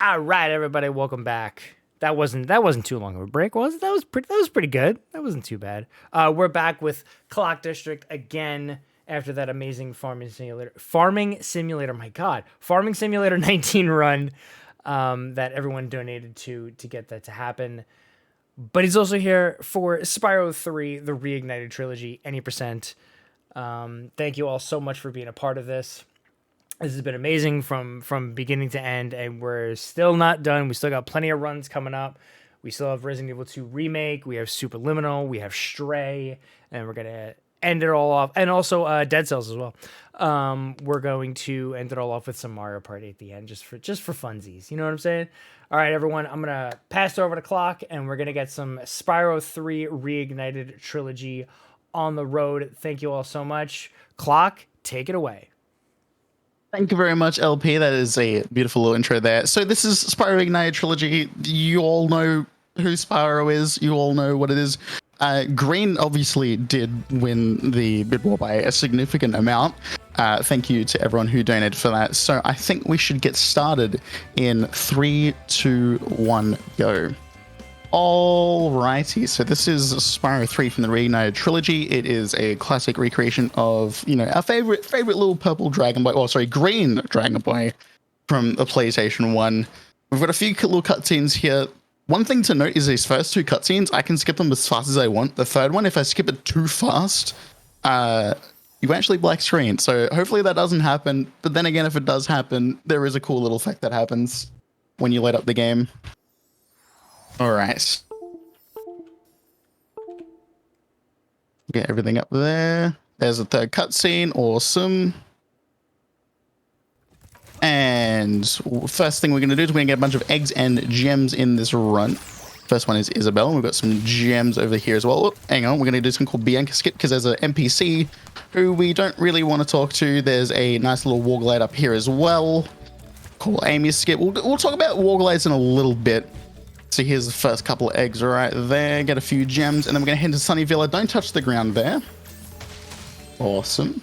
All right, everybody, welcome back. That wasn't too long of a break, was it? That was pretty good. That wasn't too bad. We're back with Clockdistrict again after that amazing farming simulator. My God, farming simulator 19 run that everyone donated to get that to happen. But he's also here for Spyro 3, the Reignited Trilogy, any percent. Thank you all so much for being a part of this. This has been amazing from beginning to end, and we're still not done. We still got plenty of runs coming up. We still have Resident Evil 2 Remake, we have Superliminal, we have Stray, and we're going to end it all off. And also Dead Cells as well. We're going to end it all off with some Mario Party at the end, just for funsies. You know what I'm saying? All right, everyone, I'm going to pass it over to Clock, and we're going to get some Spyro 3 Reignited Trilogy on the road. Thank you all so much. Clock, take it away. Thank you very much, LP. That is a beautiful little intro there. So this is Spyro Reignited Trilogy. You all know who Spyro is. You all know what it is. Green obviously did win the bid war by a significant amount. Thank you to everyone who donated for that. So I think we should get started in 3, 2, 1, go. Alrighty, so this is Spyro 3 from the Reignited Trilogy. It is a classic recreation of, our favorite little purple Dragon Boy, green Dragon Boy from the PlayStation 1. We've got a few little cutscenes here. One thing to note is these first two cutscenes, I can skip them as fast as I want. The third one, if I skip it too fast, you actually black screen. So hopefully that doesn't happen. But then again, if it does happen, there is a cool little effect that happens when you load up the game. All right. Get everything up there. There's a third cutscene. Awesome. And first thing we're going to do is we're going to get a bunch of eggs and gems in this run. First one is Isabel. And we've got some gems over here as well. Oh, hang on. We're going to do something called Bianca Skip because there's an NPC who we don't really want to talk to. There's a nice little war glide up here as well. Call Amy Skip. We'll talk about war glides in a little bit. So here's the first couple of eggs right there. Get a few gems, and then we're going to head to Sunny Villa. Don't touch the ground there. Awesome.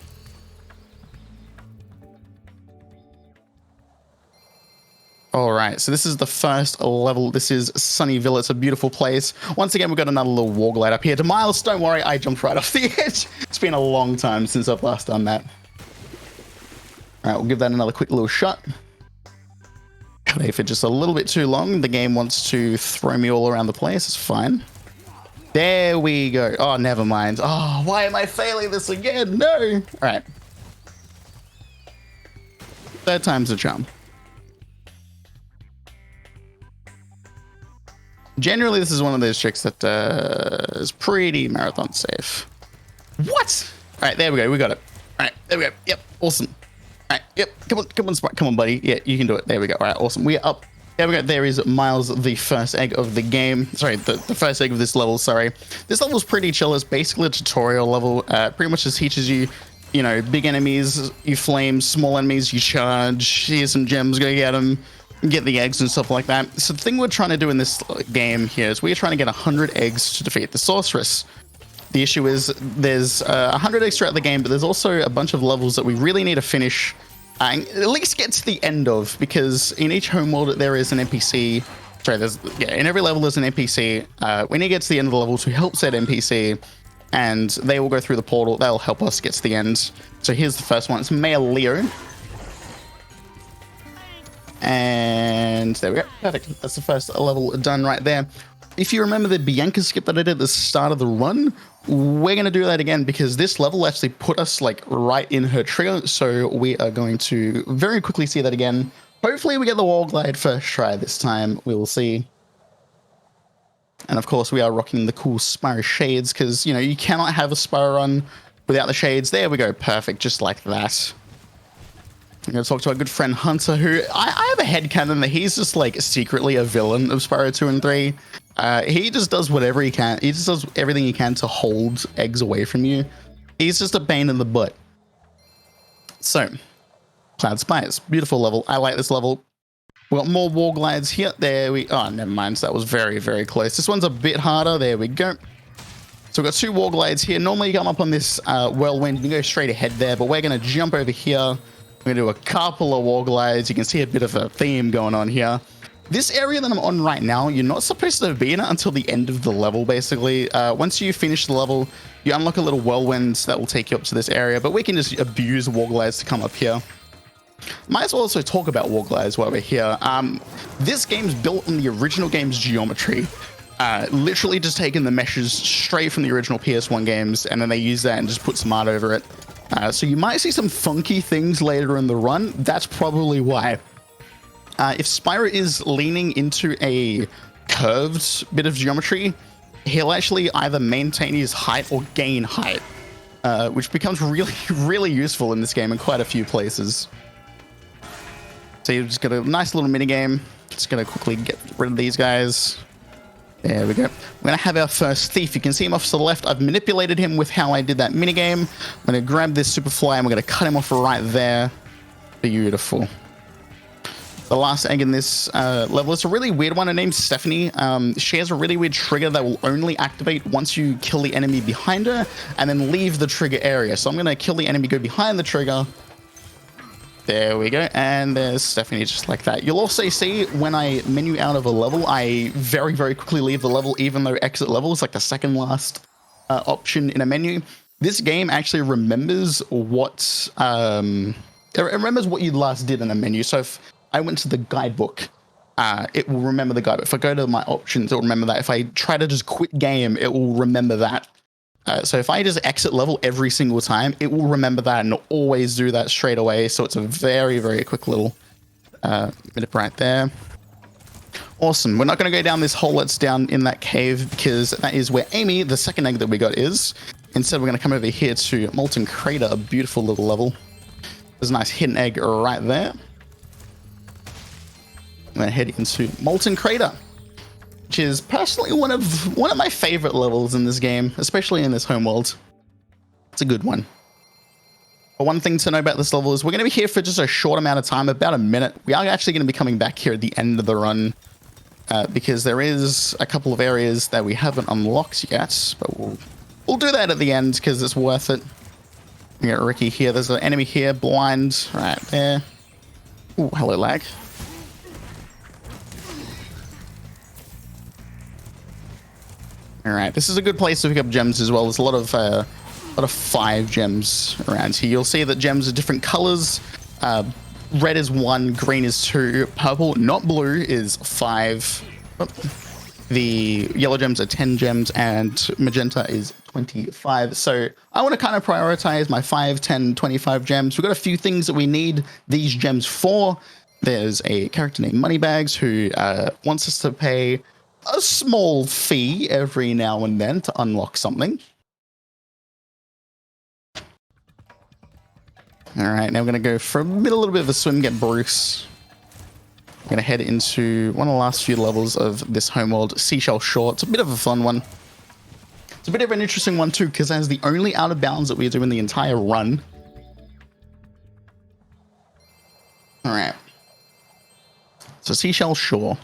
All right, so this is the first level. This is Sunny Villa. It's a beautiful place. Once again, we've got another little war glide up here. To Miles, don't worry, I jumped right off the edge. It's been a long time since I've last done that. All right, we'll give that another quick little shot. If it's just a little bit too long, the game wants to throw me all around the place. It's fine. There we go. Oh, never mind. Oh, why am I failing this again? No. All right. Third time's a charm. Generally, this is one of those tricks that is pretty marathon safe. What? All right, there we go. We got it. All right, there we go. Yep, awesome. All right, yep, come on, buddy. Yeah, you can do it. There we go. All right, awesome. We are up. There we go. There is Miles, the first egg of the game. Sorry, the first egg of this level, sorry. This level's pretty chill. It's basically a tutorial level. Pretty much just teaches you, big enemies, you flame, small enemies, you charge. Here's some gems, go get them, get the eggs and stuff like that. So the thing we're trying to do in this game here is we're trying to get 100 eggs to defeat the sorceress. The issue is there's 100 eggs throughout the game, but there's also a bunch of levels that we really need to finish and at least get to the end of, because in each homeworld there is an NPC. Sorry, in every level there's an NPC. We need to get to the end of the level to help said NPC, and they will go through the portal. They'll help us get to the end. So here's the first one. It's Male Leo. And there we go. Perfect. That's the first level done right there. If you remember the Bianca skip that I did at the start of the run, we're going to do that again because this level actually put us right in her trigger. So we are going to very quickly see that again. Hopefully we get the wall glide first try this time. We will see. And of course we are rocking the cool Spyro shades because, you cannot have a Spyro run without the shades. There we go. Perfect. Just like that. I'm going to talk to our good friend Hunter, who I have a headcanon that he's just secretly a villain of Spyro 2 and 3. He just does whatever he can. He just does everything he can to hold eggs away from you. He's just a pain in the butt. So, Cloud Spires. Beautiful level. I like this level. We've got more war glides here. Oh, never mind. So that was very, very close. This one's a bit harder. There we go. So we've got 2 war glides here. Normally you come up on this whirlwind. You can go straight ahead there, but we're going to jump over here. We're going to do a couple of war glides. You can see a bit of a theme going on here. This area that I'm on right now, you're not supposed to be in it until the end of the level, basically. Once you finish the level, you unlock a little whirlwind that will take you up to this area, but we can just abuse wall glides to come up here. Might as well also talk about wall glides while we're here. This game's built on the original game's geometry. Literally just taking the meshes straight from the original PS1 games, and then they use that and just put some art over it. So you might see some funky things later in the run. That's probably why. If Spyro is leaning into a curved bit of geometry, he'll actually either maintain his height or gain height, which becomes really, really useful in this game in quite a few places. So you've just got a nice little mini game. Just gonna quickly get rid of these guys. There we go. We're gonna have our first thief. You can see him off to the left. I've manipulated him with how I did that mini game. I'm gonna grab this Superfly and we're gonna cut him off right there. Beautiful. The last egg in this level is a really weird one. Her name's Stephanie. She has a really weird trigger that will only activate once you kill the enemy behind her and then leave the trigger area. So I'm going to kill the enemy, go behind the trigger. There we go. And there's Stephanie just like that. You'll also see when I menu out of a level, I very, very quickly leave the level, even though exit level is like the second last option in a menu. This game actually remembers what it remembers what you last did in a menu. So if I went to the guidebook, it will remember the guidebook. If I go to my options, it will remember that. If I try to just quit game, it will remember that. So if I just exit level every single time, it will remember that and always do that straight away. So it's a very, very quick little minute right there. Awesome. We're not going to go down this hole that's down in that cave because that is where Amy, the second egg that we got, is. Instead, we're going to come over here to Molten Crater, a beautiful little level. There's a nice hidden egg right there. I'm gonna head into Molten Crater, which is personally one of my favorite levels in this game, especially in this homeworld. It's a good one. But one thing to know about this level is we're going to be here for just a short amount of time, about a minute. We are actually going to be coming back here at the end of the run because there is a couple of areas that we haven't unlocked yet, but we'll do that at the end because it's worth it. We got Ricky here. There's an enemy here, blind, right there. Ooh, hello, lag. All right, this is a good place to pick up gems as well. There's a lot of 5 gems around here. You'll see that gems are different colors. Red is 1, green is 2, purple, not blue, is 5. The yellow gems are 10 gems, and magenta is 25. So I want to kind of prioritize my 5, 10, 25 gems. We've got a few things that we need these gems for. There's a character named Moneybags who wants us to pay a small fee every now and then to unlock something. All right, now we're going to go for a little bit of a swim, get Bruce. We're going to head into one of the last few levels of this homeworld, Seashell Shore. It's a bit of a fun one. It's a bit of an interesting one too, because that's the only out of bounds that we do in the entire run. All right. So Seashell Shore.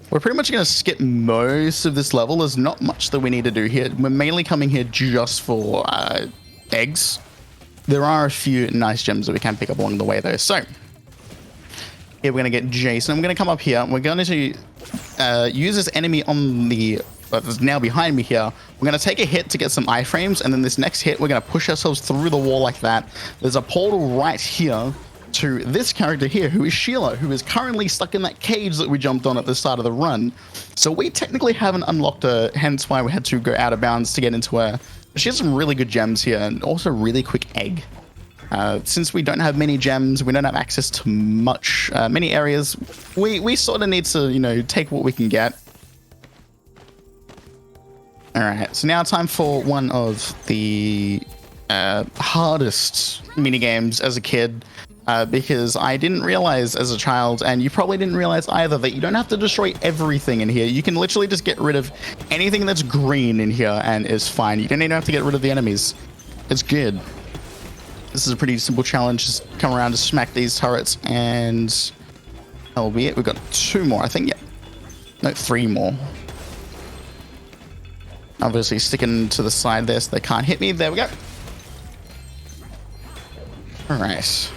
We're pretty much going to skip most of this level. There's not much that we need to do here. We're mainly coming here just for eggs. There are a few nice gems that we can pick up along the way, though. So here we're going to get Jason. I'm going to come up here. We're going to use this enemy on the that's now behind me here. We're going to take a hit to get some iframes, and then this next hit, we're going to push ourselves through the wall like that. There's a portal right here to this character here, who is Sheila, who is currently stuck in that cage that we jumped on at the start of the run. So we technically haven't unlocked her, hence why we had to go out of bounds to get into her. But she has some really good gems here, and also a really quick egg. Since we don't have many gems, we don't have access to many areas, we sort of need to, you know, take what we can get. All right, so now time for one of the hardest mini games as a kid. Because I didn't realize as a child, and you probably didn't realize either, that you don't have to destroy everything in here. You can literally just get rid of anything that's green in here and it's fine. You don't even have to get rid of the enemies. It's good. This is a pretty simple challenge. Just come around to smack these turrets and that'll be it. We've got 2 more, I think. Yeah. No, 3 more. Obviously sticking to the side there so they can't hit me. There we go. All right.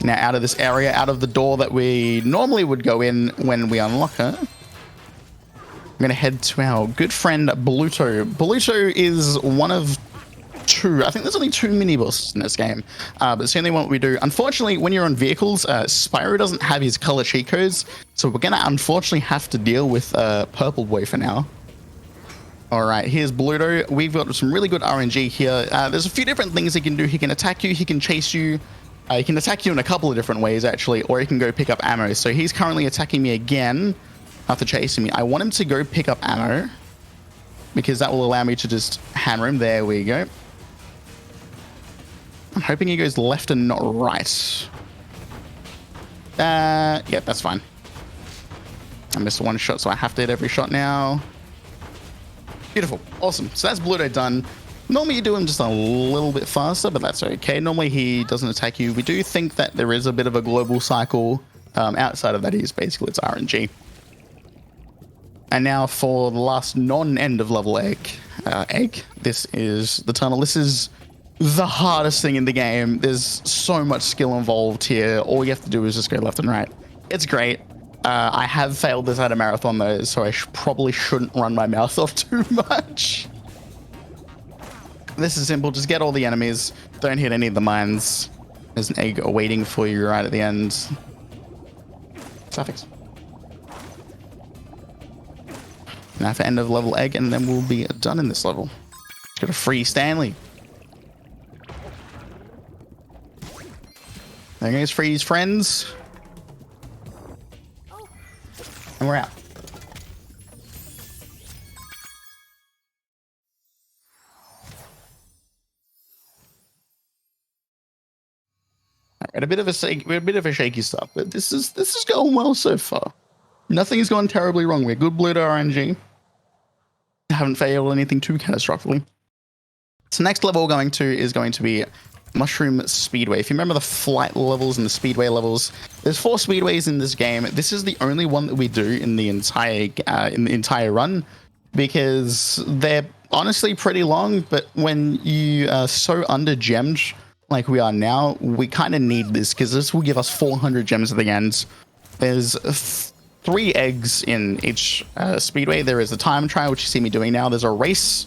Now out of this area, out of the door that we normally would go in when we unlock her, I'm going to head to our good friend Bluto. Bluto is one of two. I think there's only two mini bosses in this game, but it's the only one we do. Unfortunately, when you're on vehicles, Spyro doesn't have his color cheat codes, so we're going to unfortunately have to deal with Purple Boy for now. All right, here's Bluto. We've got some really good RNG here. There's a few different things he can do. He can attack you, he can chase you. He can attack you in a couple of different ways, actually, or he can go pick up ammo. So he's currently attacking me again after chasing me. I want him to go pick up ammo because that will allow me to just hammer him. There we go. I'm hoping he goes left and not right. Yeah, that's fine. I missed one shot, so I have to hit every shot now. Beautiful. Awesome. So that's Bluto done. Normally you do him just a little bit faster, but that's okay. Normally he doesn't attack you. We do think that there is a bit of a global cycle. Outside of that, he's basically it's RNG. And now for the last non-end of level egg. This is the tunnel. This is the hardest thing in the game. There's so much skill involved here. All you have to do is just go left and right. It's great. I have failed this at a marathon though, so I probably shouldn't run my mouth off too much. This is simple. Just get all the enemies. Don't hit any of the mines. There's an egg awaiting for you right at the end. Suffix. Now for end of level egg, and then we'll be done in this level. Just got a free Stanley. There goes Freeze friends. And we're out. We're a bit of a shaky start, but this is going well so far. Nothing has gone terribly wrong. We're good blue to RNG. Haven't failed anything too catastrophically. So next level we're going to is going to be Mushroom Speedway. If you remember the flight levels and the speedway levels, there's 4 speedways in this game. This is the only one that we do in the entire run because they're honestly pretty long. But when you are so under gemmed like we are now, we kind of need this because this will give us 400 gems at the end. There's 3 eggs in each speedway. There is a time trial, which you see me doing now. There's a race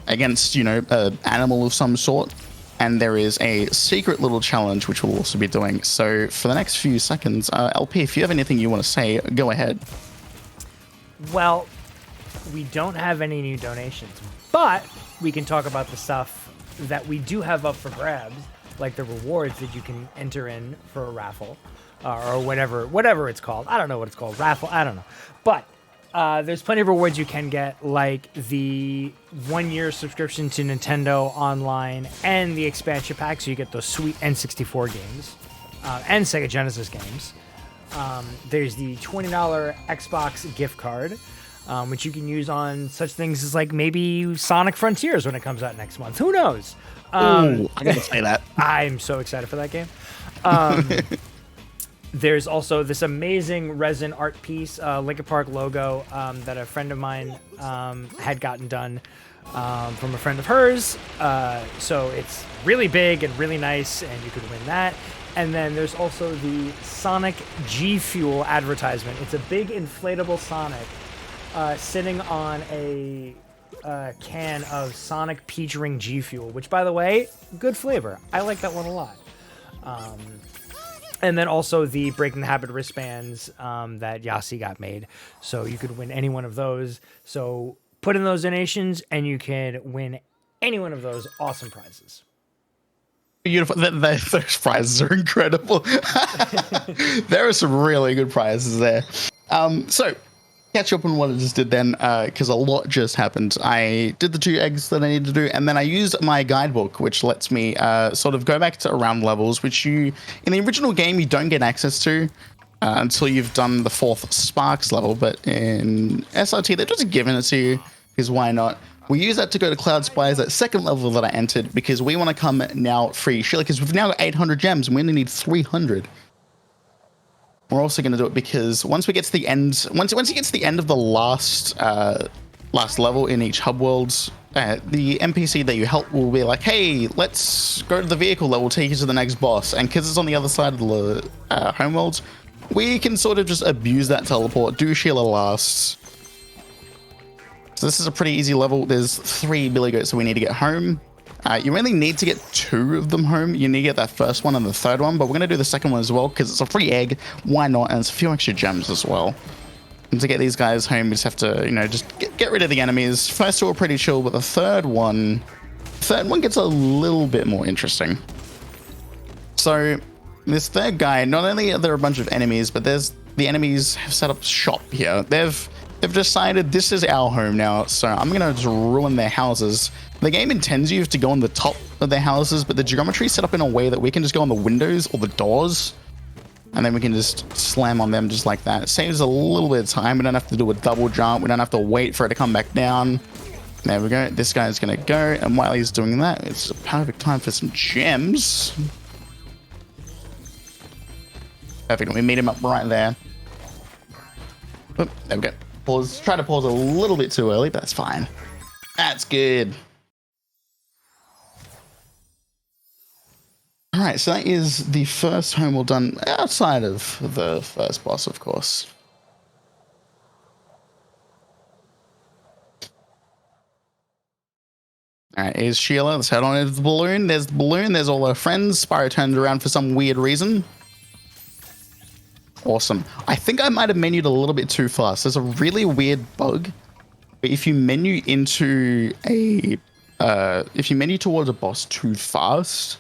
against, an animal of some sort. And there is a secret little challenge, which we'll also be doing. So for the next few seconds, LP, if you have anything you want to say, go ahead. Well, we don't have any new donations, but we can talk about the stuff that we do have up for grabs, like the rewards that you can enter in for a raffle or whatever it's called. I don't know what it's called. Raffle. I don't know. But there's plenty of rewards you can get, like the 1-year subscription to Nintendo Online and the expansion pack, so you get those sweet N64 games and Sega Genesis games. There's the $20 Xbox gift card, which you can use on such things as like maybe Sonic Frontiers when it comes out next month. Who knows? Ooh, I gotta say that. I'm so excited for that game. There's also this amazing resin art piece, Linkin Park logo, that a friend of mine had gotten done from a friend of hers. So it's really big and really nice, and you could win that. And then there's also the Sonic G Fuel advertisement. It's a big inflatable Sonic sitting on a can of Sonic Peach Ring G Fuel, which, by the way, good flavor. I like that one a lot. And then also the Breaking the Habit wristbands that Yasi got made. So you could win any one of those. So put in those donations and you can win any one of those awesome prizes. Beautiful. Those prizes are incredible. There are some really good prizes there. So catch up on what I just did then, because a lot just happened. I did the 2 eggs that I needed to do, and then I used my guidebook, which lets me sort of go back to around levels, which in the original game you don't get access to until you've done the 4th Sparks level, but in SRT they're just giving it to you, because why not? We use that to go to Cloud Spires, that 2nd level that I entered, because we want to come now free Sheila, because we've now got 800 gems and we only need 300. We're also going to do it because once we get to the end, once it gets to the end of the last last level in each hub world, the NPC that you help will be like, hey, let's go to the vehicle that will take you to the next boss. And because it's on the other side of the homeworld, we can sort of just abuse that teleport, do Sheila lasts. So this is a pretty easy level. There's 3 billy goats that we need to get home. You only need to get 2 of them home. You need to get that first one and the third one, but we're going to do the second one as well because it's a free egg. Why not? And it's a few extra gems as well. And to get these guys home, we just have to, you know, just get rid of the enemies. First two are pretty chill, but the third one gets a little bit more interesting. So this third guy, not only are there a bunch of enemies, but the enemies have set up shop here. They've decided this is our home now, so I'm gonna just ruin their houses. The game intends you to go on the top of their houses, but the geometry is set up in a way that we can just go on the windows or the doors, and then we can just slam on them just like that. It saves a little bit of time. We don't have to do a double jump. We don't have to wait for it to come back down. There we go. This guy's gonna go, and while he's doing that, it's a perfect time for some gems. Perfect. We meet him up right there. Oop, there we go. Pause. Try to pause a little bit too early, but that's fine. That's good. All right, so that is the first home well done outside of the first boss, of course. All right, here's Sheila. Let's head on into the balloon. There's the balloon. There's all her friends. Spyro turned around for some weird reason. Awesome. I think I might have menued a little bit too fast. There's a really weird bug. If you menu into if you menu towards a boss too fast,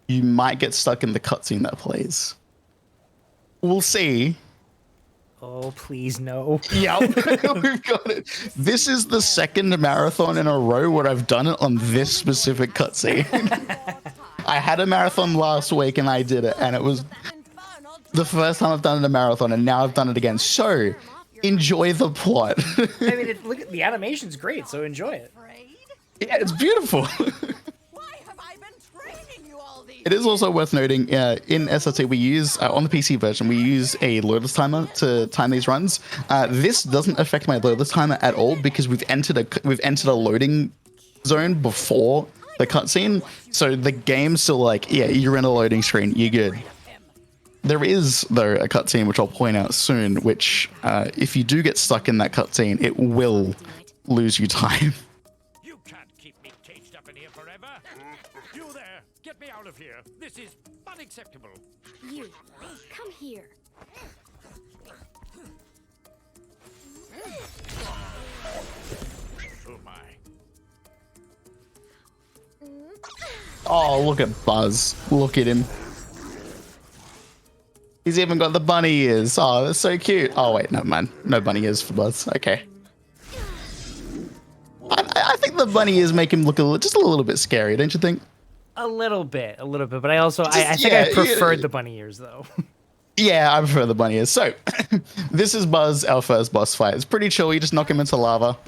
you might get stuck in the cutscene that plays. We'll see. Oh, please no. Yep, we've got it. This is the second marathon in a row where I've done it on this specific cutscene. I had a marathon last week and I did it, and it was the first time I've done it in a marathon, and now I've done it again. So, enjoy the plot. I mean, look at the animation's great, so enjoy it. Yeah, it's beautiful. It is also worth noting, in SRT we use, on the PC version, we use a loadless timer to time these runs. This doesn't affect my loadless timer at all because we've entered a loading zone before the cutscene. So the game's still like, yeah, you're in a loading screen, you're good. There is, though, a cutscene, which I'll point out soon, which, if you do get stuck in that cutscene, it will lose you time. You can't keep me caged up in here forever. You there, get me out of here. This is unacceptable. You, come here. Oh my. Oh, look at Buzz. Look at him. He's even got the bunny ears. Oh, that's so cute. Oh, wait, no, man. No bunny ears for Buzz. Okay. I think the bunny ears make him look just a little bit scary, don't you think? A little bit. But I also, I think I preferred the bunny ears, though. Yeah, I prefer the bunny ears. So, this is Buzz, our first boss fight. It's pretty chill. You just knock him into lava.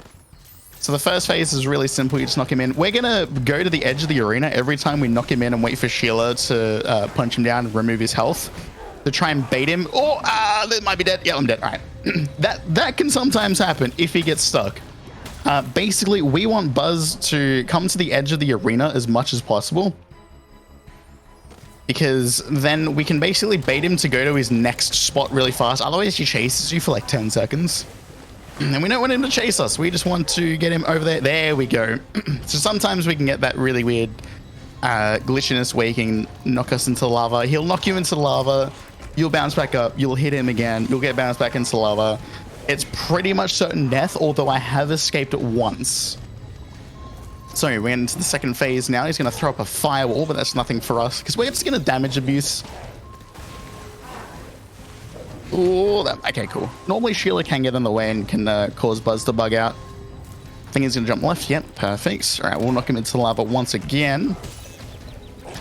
So the first phase is really simple. You just knock him in. We're going to go to the edge of the arena every time we knock him in and wait for Sheila to punch him down and remove his health. To try and bait him. Oh, that might be dead. Yeah, I'm dead. All right. that can sometimes happen if he gets stuck. Basically, we want Buzz to come to the edge of the arena as much as possible, because then we can basically bait him to go to his next spot really fast. Otherwise, he chases you for like 10 seconds. And we don't want him to chase us. We just want to get him over there. There we go. So sometimes we can get that really weird glitchiness where he can knock us into lava. He'll knock you into lava. You'll bounce back up. You'll hit him again. You'll get bounced back into lava. It's pretty much certain death, although I have escaped it once. So we're getting into the second phase now. He's going to throw up a firewall, but that's nothing for us because we're just going to damage abuse. Oh, okay, cool. Normally Sheila can get in the way and can cause Buzz to bug out. I think he's going to jump left. Yep, perfect. All right, we'll knock him into lava once again.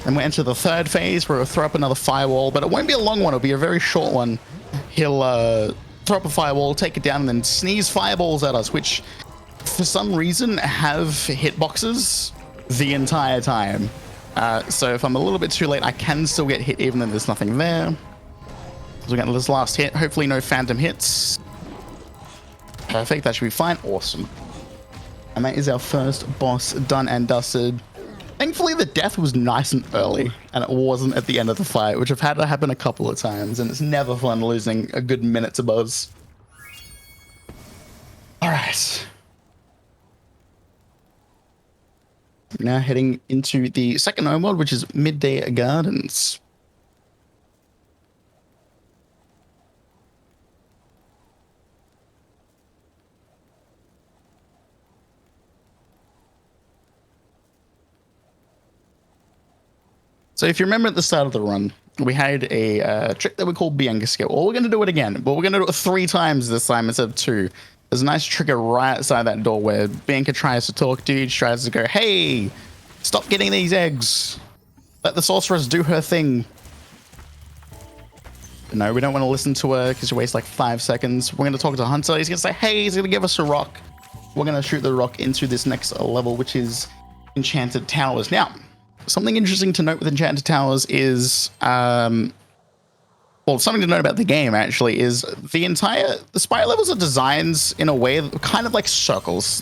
And we enter the third phase where we'll throw up another firewall, but it won't be a long one. It'll be a very short one. He'll throw up a firewall, take it down, and then sneeze fireballs at us, which for some reason have hitboxes the entire time. So if I'm a little bit too late, I can still get hit even though there's nothing there. So we got this last hit. Hopefully no phantom hits. Perfect. That should be fine. Awesome. And that is our first boss done and dusted. Thankfully, the death was nice and early, and it wasn't at the end of the fight, which I've had to happen a couple of times, and it's never fun losing a good minute to boss. All right. Now heading into the second home world, which is Midday Gardens. So if you remember at the start of the run, we had a trick that we called Bianca Skip. Well, we're going to do it again, but we're going to do it 3 times this time instead of 2. There's a nice trigger right outside that door where Bianca tries to talk to you. She tries to go, hey, stop getting these eggs. Let the sorceress do her thing. But no, we don't want to listen to her because she wastes like 5 seconds. We're going to talk to Hunter. He's going to say, hey, he's going to give us a rock. We're going to shoot the rock into this next level, which is Enchanted Towers. Now, something interesting to note with Enchanted Towers is, well, something to note about the game actually is the Spyro levels are designed in a way kind of like circles.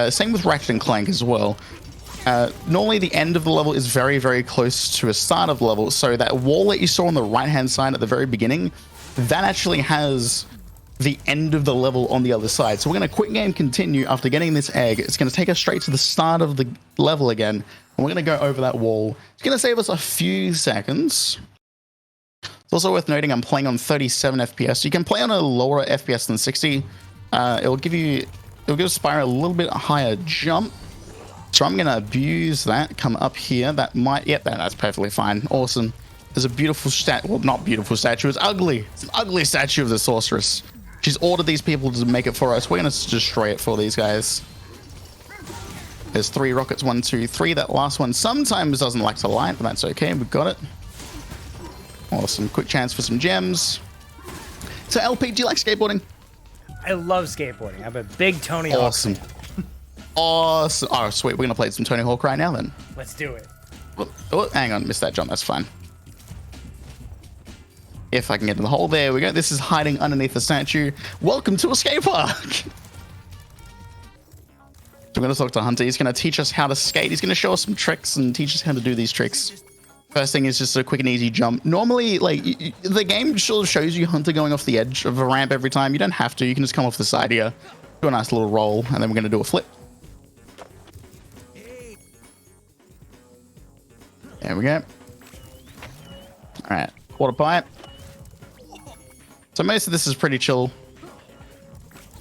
Same with Ratchet and Clank as well. Normally the end of the level is very, very close to a start of the level. So that wall that you saw on the right-hand side at the very beginning, that actually has the end of the level on the other side. So we're going to quick game continue after getting this egg. It's going to take us straight to the start of the level again. And we're going to go over that wall. It's going to save us a few seconds. It's also worth noting I'm playing on 37 FPS. You can play on a lower FPS than 60. It'll give Spyro a little bit higher jump. So I'm going to abuse that, come up here. That might, yep, that's perfectly fine. Awesome. There's a beautiful well, not beautiful statue. It's ugly. It's an ugly statue of the sorceress. She's ordered these people to make it for us. We're going to destroy it for these guys. There's 3 rockets, 1, 2, 3. That last one sometimes doesn't like to light, but that's okay. We've got it. Awesome. Quick chance for some gems. So LP, do you like skateboarding? I love skateboarding. I'm a big Tony Hawk Awesome. fan. Awesome. Oh, sweet. We're going to play some Tony Hawk right now then. Let's do it. Oh, hang on. Missed that jump. That's fine. If I can get in the hole. There we go. This is hiding underneath the statue. Welcome to a skate park. So we're going to talk to Hunter. He's going to teach us how to skate. He's going to show us some tricks and teach us how to do these tricks. First thing is just a quick and easy jump. Normally, like, the game sort of shows you Hunter going off the edge of a ramp every time. You don't have to. You can just come off the side here. Do a nice little roll, and then we're going to do a flip. There we go. All right. Quarter pipe. So most of this is pretty chill.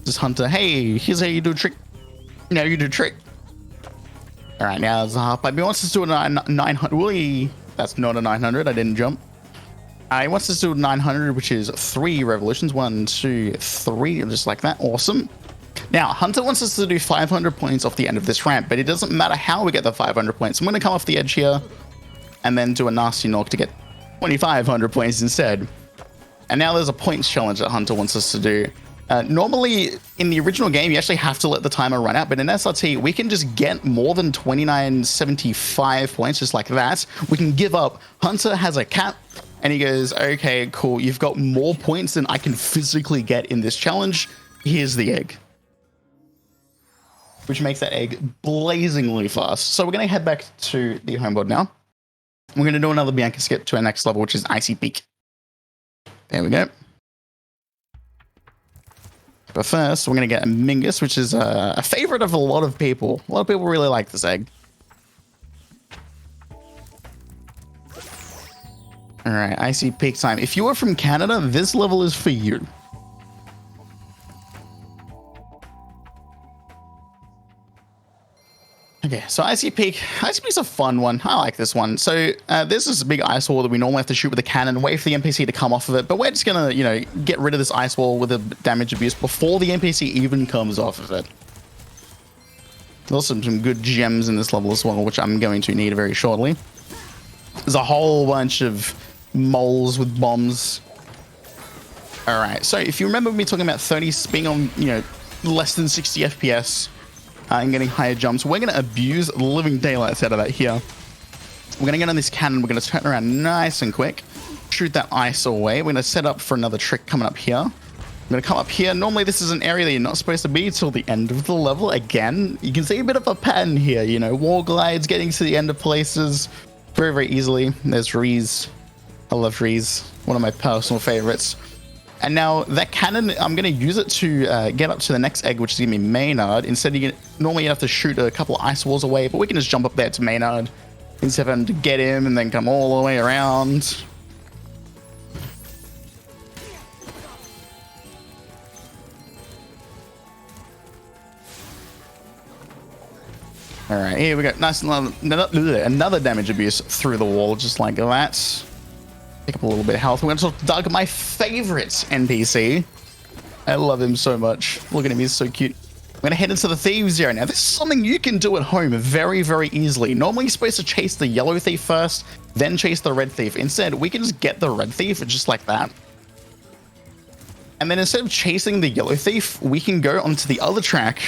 Just Hunter, hey, here's how you do a trick. No, you do a trick. All right, now there's a half pipe. He wants us to do a 900. That's not a 900. I didn't jump. He wants us to do a 900, which is 3 revolutions. 1, 2, 3, just like that. Awesome. Now, Hunter wants us to do 500 points off the end of this ramp, but it doesn't matter how we get the 500 points. I'm going to come off the edge here and then do a nasty knock to get 2,500 points instead. And now there's a points challenge that Hunter wants us to do. Normally, in the original game, you actually have to let the timer run out, but in SRT, we can just get more than 2,975 points, just like that. We can give up. Hunter has a cap, and he goes, okay, cool, you've got more points than I can physically get in this challenge. Here's the egg. Which makes that egg blazingly fast. So we're going to head back to the homeboard now. We're going to do another Bianca skip to our next level, which is Icy Peak. There we go. But first, we're going to get a Mingus, which is a favorite of a lot of people. A lot of people really like this egg. All right, Icy Peak time. If you are from Canada, this level is for you. Okay, so Icy Peak's a fun one. I like this one. So there's this big ice wall that we normally have to shoot with a cannon, wait for the NPC to come off of it. But we're just gonna, get rid of this ice wall with a damage abuse before the NPC even comes off of it. There's also some good gems in this level as well, which I'm going to need very shortly. There's a whole bunch of moles with bombs. All right, so if you remember me talking about 30 being on, less than 60 FPS, and getting higher jumps, we're going to abuse the living daylights out of that here. We're going to get on this cannon. We're going to turn around nice and quick. Shoot that ice away. We're going to set up for another trick coming up here. I'm going to come up here. Normally, this is an area that you're not supposed to be till the end of the level. Again, you can see a bit of a pattern here. You know, wall glides, getting to the end of places very, very easily. There's Reese. I love Reese. One of my personal favorites. And now that cannon, I'm going to use it to get up to the next egg, which is going to be Maynard. Instead, normally you have to shoot a couple of ice walls away, but we can just jump up there to Maynard instead of having to get him and then come all the way around. All right, here we go. Nice, another damage abuse through the wall, just like that. Pick up a little bit of health. We're going to talk to Doug, my favorite NPC. I love him so much. Look at him, he's so cute. I'm going to head into the Thieves area. Now, this is something you can do at home very, very easily. Normally, you're supposed to chase the yellow thief first, then chase the red thief. Instead, we can just get the red thief just like that. And then instead of chasing the yellow thief, we can go onto the other track,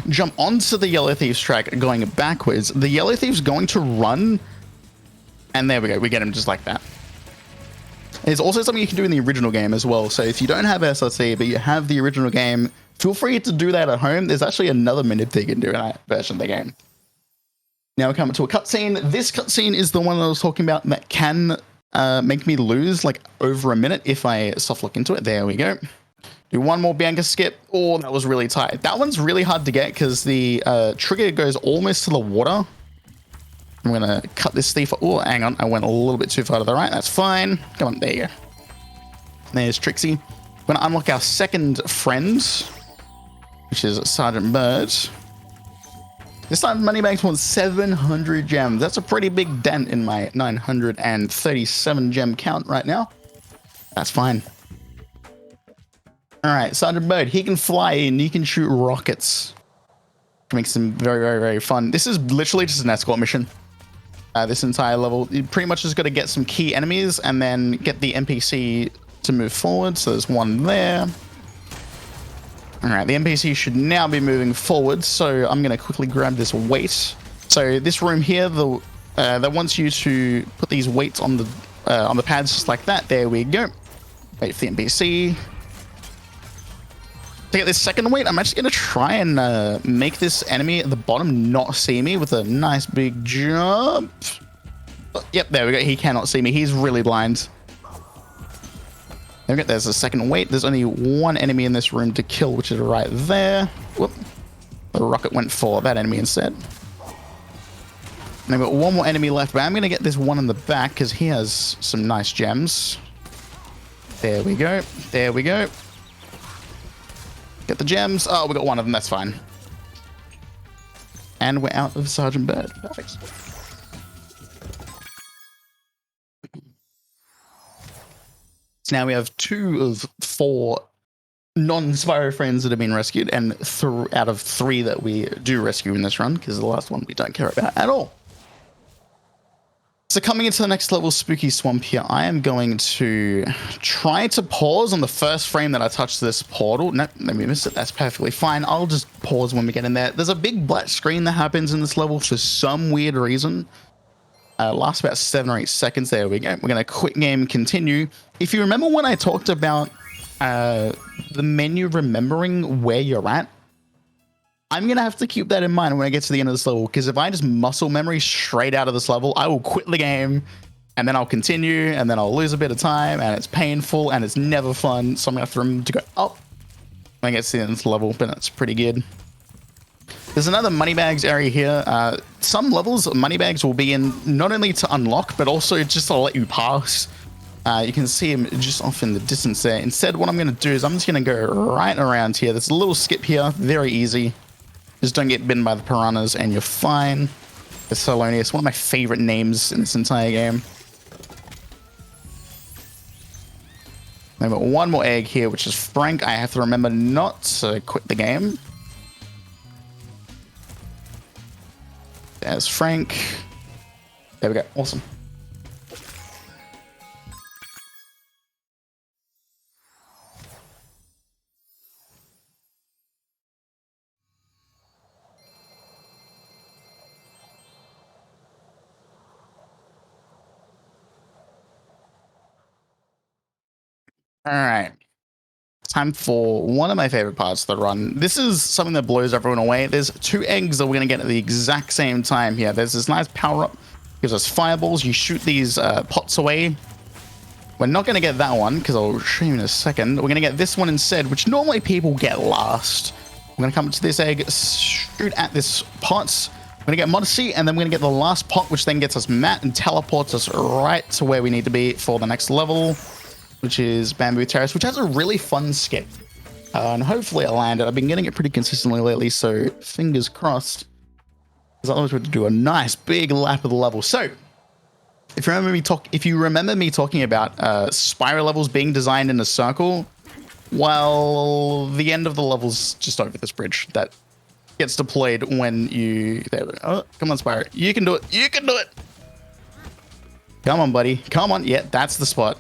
jump onto the yellow thief's track going backwards. The yellow thief's going to run, and there we go. We get him just like that. There's also something you can do in the original game as well. So if you don't have SRC, but you have the original game, feel free to do that at home. There's actually another minute that you can do in that version of the game. Now we're coming to a cutscene. This cutscene is the one that I was talking about that can make me lose like over a minute if I soft look into it. There we go. Do one more Bianca skip. Oh, that was really tight. That one's really hard to get because the trigger goes almost to the water. I'm going to cut this thief. Oh, hang on. I went a little bit too far to the right. That's fine. Come on. There you go. There's Trixie. We're going to unlock our second friend, which is Sergeant Bird. This time, Moneybags wants 700 gems. That's a pretty big dent in my 937 gem count right now. That's fine. All right, Sergeant Bird. He can fly and he can shoot rockets. Makes him very, very, very fun. This is literally just an escort mission. This entire level, you pretty much just got to get some key enemies and then get the NPC to move forward. So there's one there. All right, the NPC should now be moving forward. So I'm going to quickly grab this weight. So this room here, that wants you to put these weights on the pads just like that. There we go. Wait for the NPC. To get this second weight, I'm actually going to try and make this enemy at the bottom not see me with a nice big jump. Yep, there we go. He cannot see me. He's really blind. There we go. There's a second weight. There's only one enemy in this room to kill, which is right there. Whoop. The rocket went for that enemy instead. And I've got one more enemy left, but I'm going to get this one in the back because he has some nice gems. There we go. There we go. Get the gems. Oh, we got one of them. That's fine. And we're out of Sergeant Bird. Perfect. So now we have 2 of 4 non-Spyro friends that have been rescued, and out of 3 that we do rescue in this run, because the last one we don't care about at all. So coming into the next level, Spooky Swamp here, I am going to try to pause on the first frame that I touch this portal. Nope, let me miss it. That's perfectly fine. I'll just pause when we get in there. There's a big black screen that happens in this level for some weird reason. Lasts about 7 or 8 seconds. There we go. We're going to quit game, continue. If you remember when I talked about the menu remembering where you're at, I'm going to have to keep that in mind when I get to the end of this level, because if I just muscle memory straight out of this level, I will quit the game, and then I'll continue, and then I'll lose a bit of time, and it's painful, and it's never fun, so I'm going to have to remember to go up when I get to the end of this level, but that's pretty good. There's another Moneybags area here. Some levels, Moneybags will be in not only to unlock, but also just to let you pass. You can see him just off in the distance there. Instead, what I'm going to do is I'm just going to go right around here. There's a little skip here, very easy. Just don't get bitten by the piranhas and you're fine. It's Thelonious, one of my favorite names in this entire game. I've got one more egg here, which is Frank. I have to remember not to quit the game. There's Frank. There we go. Awesome. All right. time for one of my favorite parts of the run. This is something that blows everyone away. There's 2 eggs that we're going to get at the exact same time here. There's this nice power-up. Gives us fireballs. You shoot these pots away. We're not going to get that one, because I'll show you in a second. We're going to get this one instead, which normally people get last. We're going to come to this egg, shoot at this pot. We're going to get Modesty, and then we're going to get the last pot, which then gets us Matt and teleports us right to where we need to be for the next level, which is Bamboo Terrace, which has a really fun skip. And hopefully it landed. I've been getting it pretty consistently lately, so fingers crossed. Because otherwise we have to do a nice big lap of the level. So, if you remember me talking about Spyro levels being designed in a circle, well, the end of the level's just over this bridge that gets deployed when you... There we go. Oh, come on, Spyro. You can do it. You can do it. Come on, buddy. Come on. Yeah, that's the spot.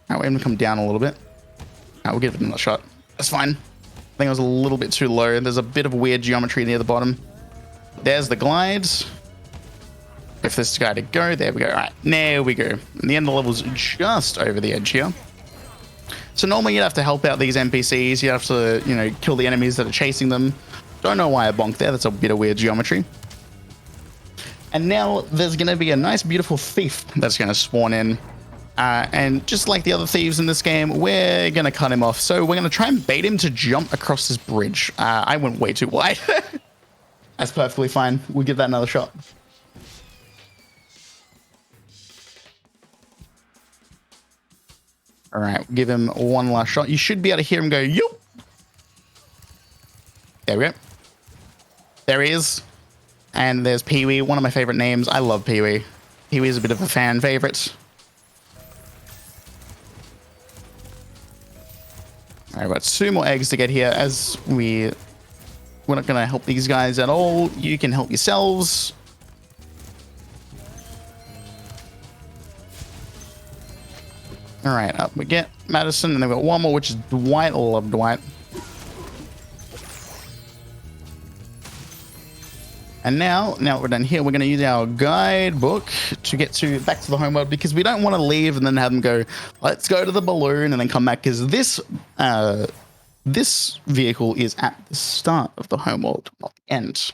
Now we're going to come down a little bit. We'll give it another shot. That's fine. I think it was a little bit too low. There's a bit of weird geometry near the bottom. There's the glides. If this guy to go, there we go. All right, there we go. And the end of the level's just over the edge here. So normally you'd have to help out these NPCs. You have to, you know, kill the enemies that are chasing them. Don't know why I bonked there. That's a bit of weird geometry. And now there's going to be a nice, beautiful thief that's going to spawn in. And just like the other thieves in this game, we're going to cut him off. So we're going to try and bait him to jump across this bridge. I went way too wide. That's perfectly fine. We'll give that another shot. All right, give him one last shot. You should be able to hear him go, yoop. There we go. There he is. And there's Pee-wee, one of my favorite names. I love Pee-wee. Pee-wee is a bit of a fan favorite. All right, we've got 2 more eggs to get here. As we're not going to help these guys at all. You can help yourselves. All right, up we get Madison, and then we've got one more, which is Dwight. I love Dwight. And now we're done here, we're going to use our guidebook to get back to the homeworld, because we don't want to leave and then have them go, let's go to the balloon and then come back, because this vehicle is at the start of the homeworld, not the end.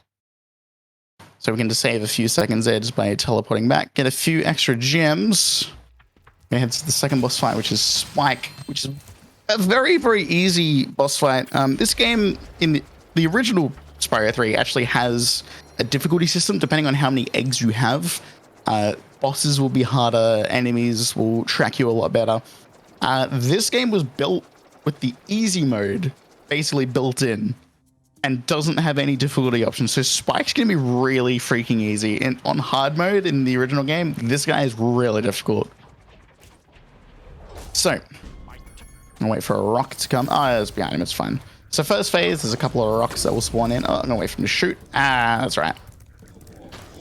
So we can just save a few seconds there just by teleporting back, get a few extra gems. We're going to head to the second boss fight, which is Spike, which is a very, very easy boss fight. This game, in the original Spyro 3, actually has a difficulty system depending on how many eggs you have. Bosses will be harder, enemies will track you a lot better. This game was built with the easy mode basically built in and doesn't have any difficulty options. So Spike's going to be really freaking easy. And on hard mode in the original game, this guy is really difficult. So, I'll wait for a rock to come. Oh, it's behind him. It's fine. So first phase, there's a couple of rocks that will spawn in. Oh, I'm gonna wait for him to shoot. That's right.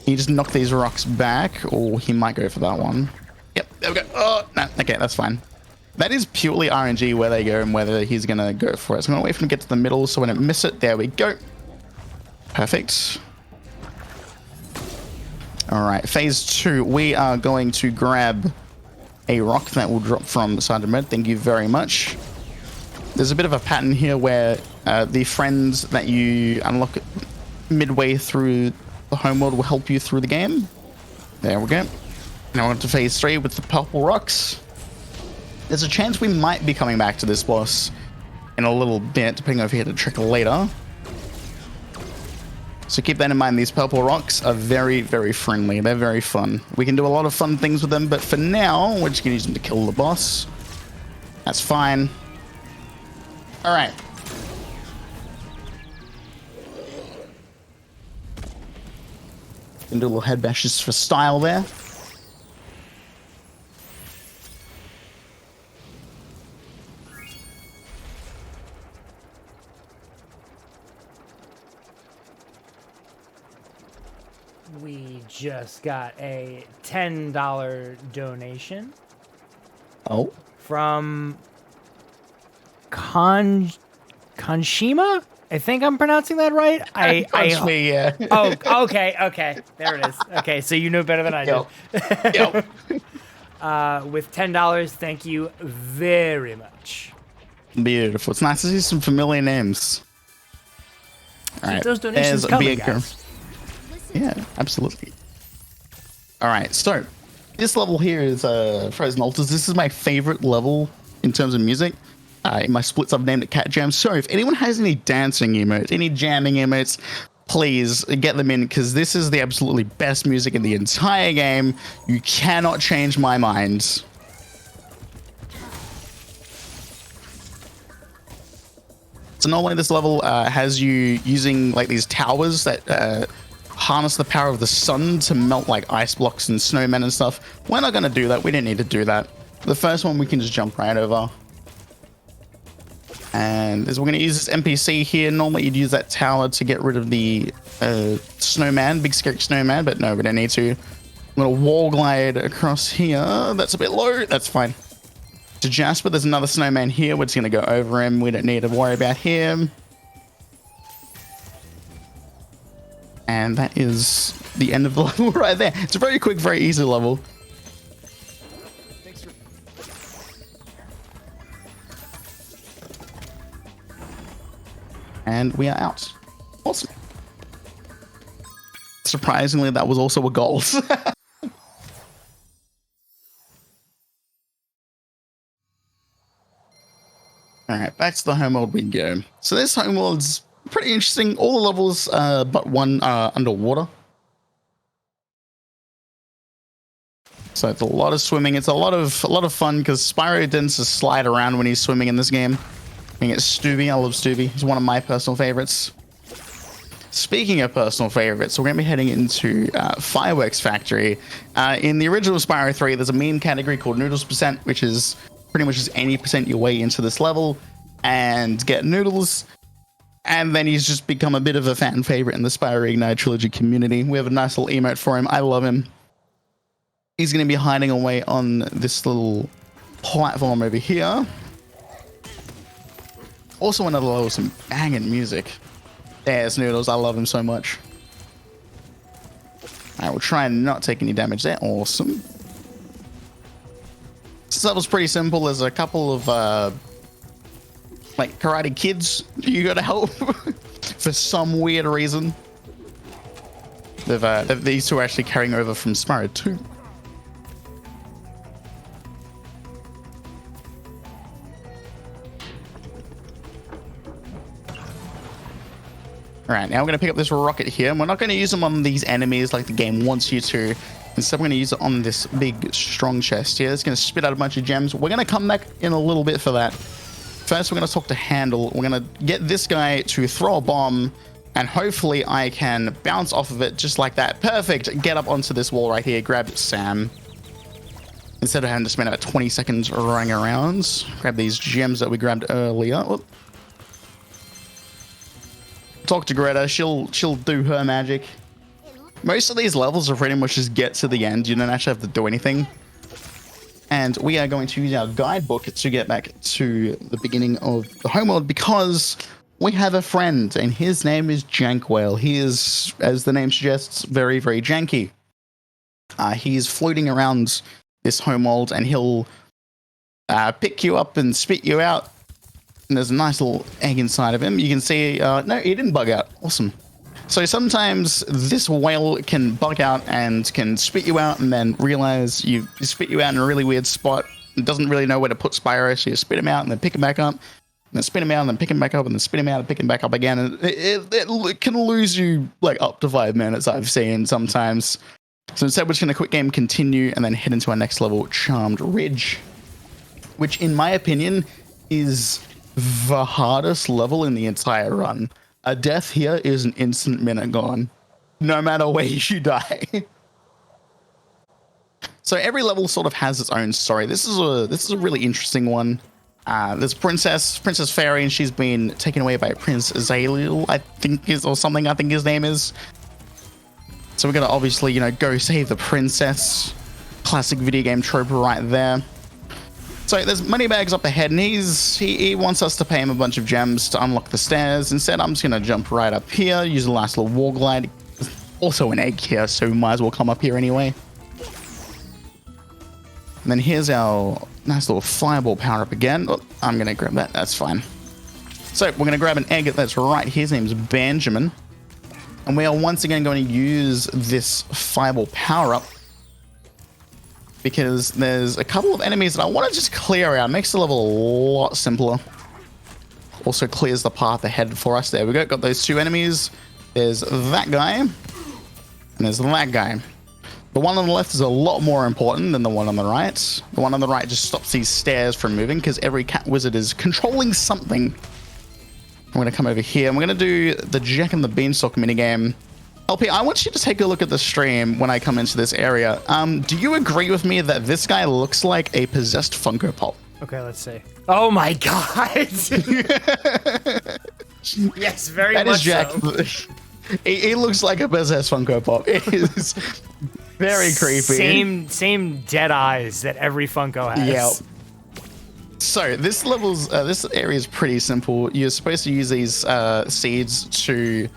He just knock these rocks back, or he might go for that one. Yep, there we go. Oh, no, okay, that's fine. That is purely RNG where they go and whether he's gonna go for it. So I'm gonna wait for him to get to the middle so I don't miss it. There we go. Perfect. All right, phase 2. We are going to grab a rock that will drop from Sergeant Red. Thank you very much. There's a bit of a pattern here where the friends that you unlock midway through the homeworld will help you through the game. There we go. Now on to phase 3 with the purple rocks. There's a chance we might be coming back to this boss in a little bit, depending on if he had a trick later. So keep that in mind. These purple rocks are very, very friendly. They're very fun. We can do a lot of fun things with them, but for now, we're just going to use them to kill the boss. That's fine. All right. Can do a little head bashes for style there. We just got a $10 donation. Oh. From Kanshima? I think I'm pronouncing that right. Punch me, yeah. Oh, okay. There it is. Okay, so you know better than I do. Yep. With $10, thank you very much. Beautiful. It's nice to see some familiar names. All right. Those donations coming, Bianca. guys. Yeah, absolutely. All right, so this level here is Frozen Altars. This is my favorite level in terms of music. In my splits, I've named it Cat Jam. So if anyone has any dancing emotes, any jamming emotes, please get them in, because this is the absolutely best music in the entire game. You cannot change my mind. So normally this level has you using like these towers that harness the power of the sun to melt like ice blocks and snowmen and stuff. We're not going to do that. We didn't need to do that. The first one we can just jump right over. And as we're going to use this NPC here, normally you'd use that tower to get rid of the snowman, big scary snowman, but no, we don't need to. I'm going to wall glide across here. That's a bit low. That's fine. To Jasper, there's another snowman here. We're just going to go over him. We don't need to worry about him. And that is the end of the level right there. It's a very quick, very easy level. And we are out. Awesome. Surprisingly, that was also a gold. All right, back to the homeworld we go. So this homeworld's pretty interesting. All the levels but one are underwater. So it's a lot of swimming. It's a lot of fun because Spyro tends to slide around when he's swimming in this game. I think it's Stubby. I love Stubby. He's one of my personal favorites. Speaking of personal favorites, we're going to be heading into Fireworks Factory. In the original Spyro 3, there's a meme category called Noodles Percent, which is pretty much just any percent your way into this level and get noodles. And then he's just become a bit of a fan favorite in the Spyro Reignited Trilogy community. We have a nice little emote for him. I love him. He's going to be hiding away on this little platform over here. Also another level with some banging music. There's Noodles. I love him so much. I will try and not take any damage there. Awesome. This level's pretty simple. There's a couple of like karate kids you gotta help for some weird reason. These two are actually carrying over from Spyro 2. All right, now we're going to pick up this rocket here, and we're not going to use them on these enemies like the game wants you to. Instead, we're going to use it on this big, strong chest here. It's going to spit out a bunch of gems. We're going to come back in a little bit for that. First, we're going to talk to Handle. We're going to get this guy to throw a bomb, and hopefully I can bounce off of it just like that. Perfect. Get up onto this wall right here. Grab Sam. Instead of having to spend about 20 seconds running around, grab these gems that we grabbed earlier. Whoop. Talk to Greta. She'll do her magic. Most of these levels are pretty much just get to the end. You don't actually have to do anything. And we are going to use our guidebook to get back to the beginning of the homeworld because we have a friend and his name is Jankwhale. He is, as the name suggests, very, very janky. He's floating around this homeworld and he'll pick you up and spit you out. And there's a nice little egg inside of him. You can see, no, he didn't bug out. Awesome. So sometimes this whale can bug out and can spit you out and then realize you spit you out in a really weird spot. It doesn't really know where to put Spyro, so you spit him out and then pick him back up. And then spit him out and then pick him back up and then spit him out and pick him back up again. And it can lose you like up to 5 minutes, I've seen sometimes. So instead, we're just going to quit game, continue, and then head into our next level, Charmed Ridge. Which, in my opinion, is the hardest level in the entire run. A death here is an instant minute gone, no matter where you die. So every level sort of has its own story. This is a really interesting one. There's Princess Fairy, and she's been taken away by Prince Azaleel, I think his name is. So we're gonna obviously, go save the princess. Classic video game trope right there. So there's moneybags up ahead, and he wants us to pay him a bunch of gems to unlock the stairs. Instead, I'm just going to jump right up here, use a last little wall glide. There's also an egg here, so we might as well come up here anyway. And then here's our nice little fireball power up again. Oh, I'm going to grab that. That's fine. So we're going to grab an egg that's right here. His name's Benjamin. And we are once again going to use this fireball power up because there's a couple of enemies that I want to just clear out. Makes the level a lot simpler. Also clears the path ahead for us. There we go. Got those two enemies. There's that guy. And there's that guy. The one on the left is a lot more important than the one on the right. The one on the right just stops these stairs from moving because every cat wizard is controlling something. I'm going to come over here. And we're going to do the Jack and the Beanstalk minigame. LP, I want you to take a look at the stream when I come into this area. Do you agree with me that this guy looks like a possessed Funko Pop? Okay, let's see. Oh my god! Yes, very that much is Jack. so. He looks like a possessed Funko Pop. It is very creepy. Same dead eyes that every Funko has. Yeah. So this area is pretty simple. You're supposed to use these seeds to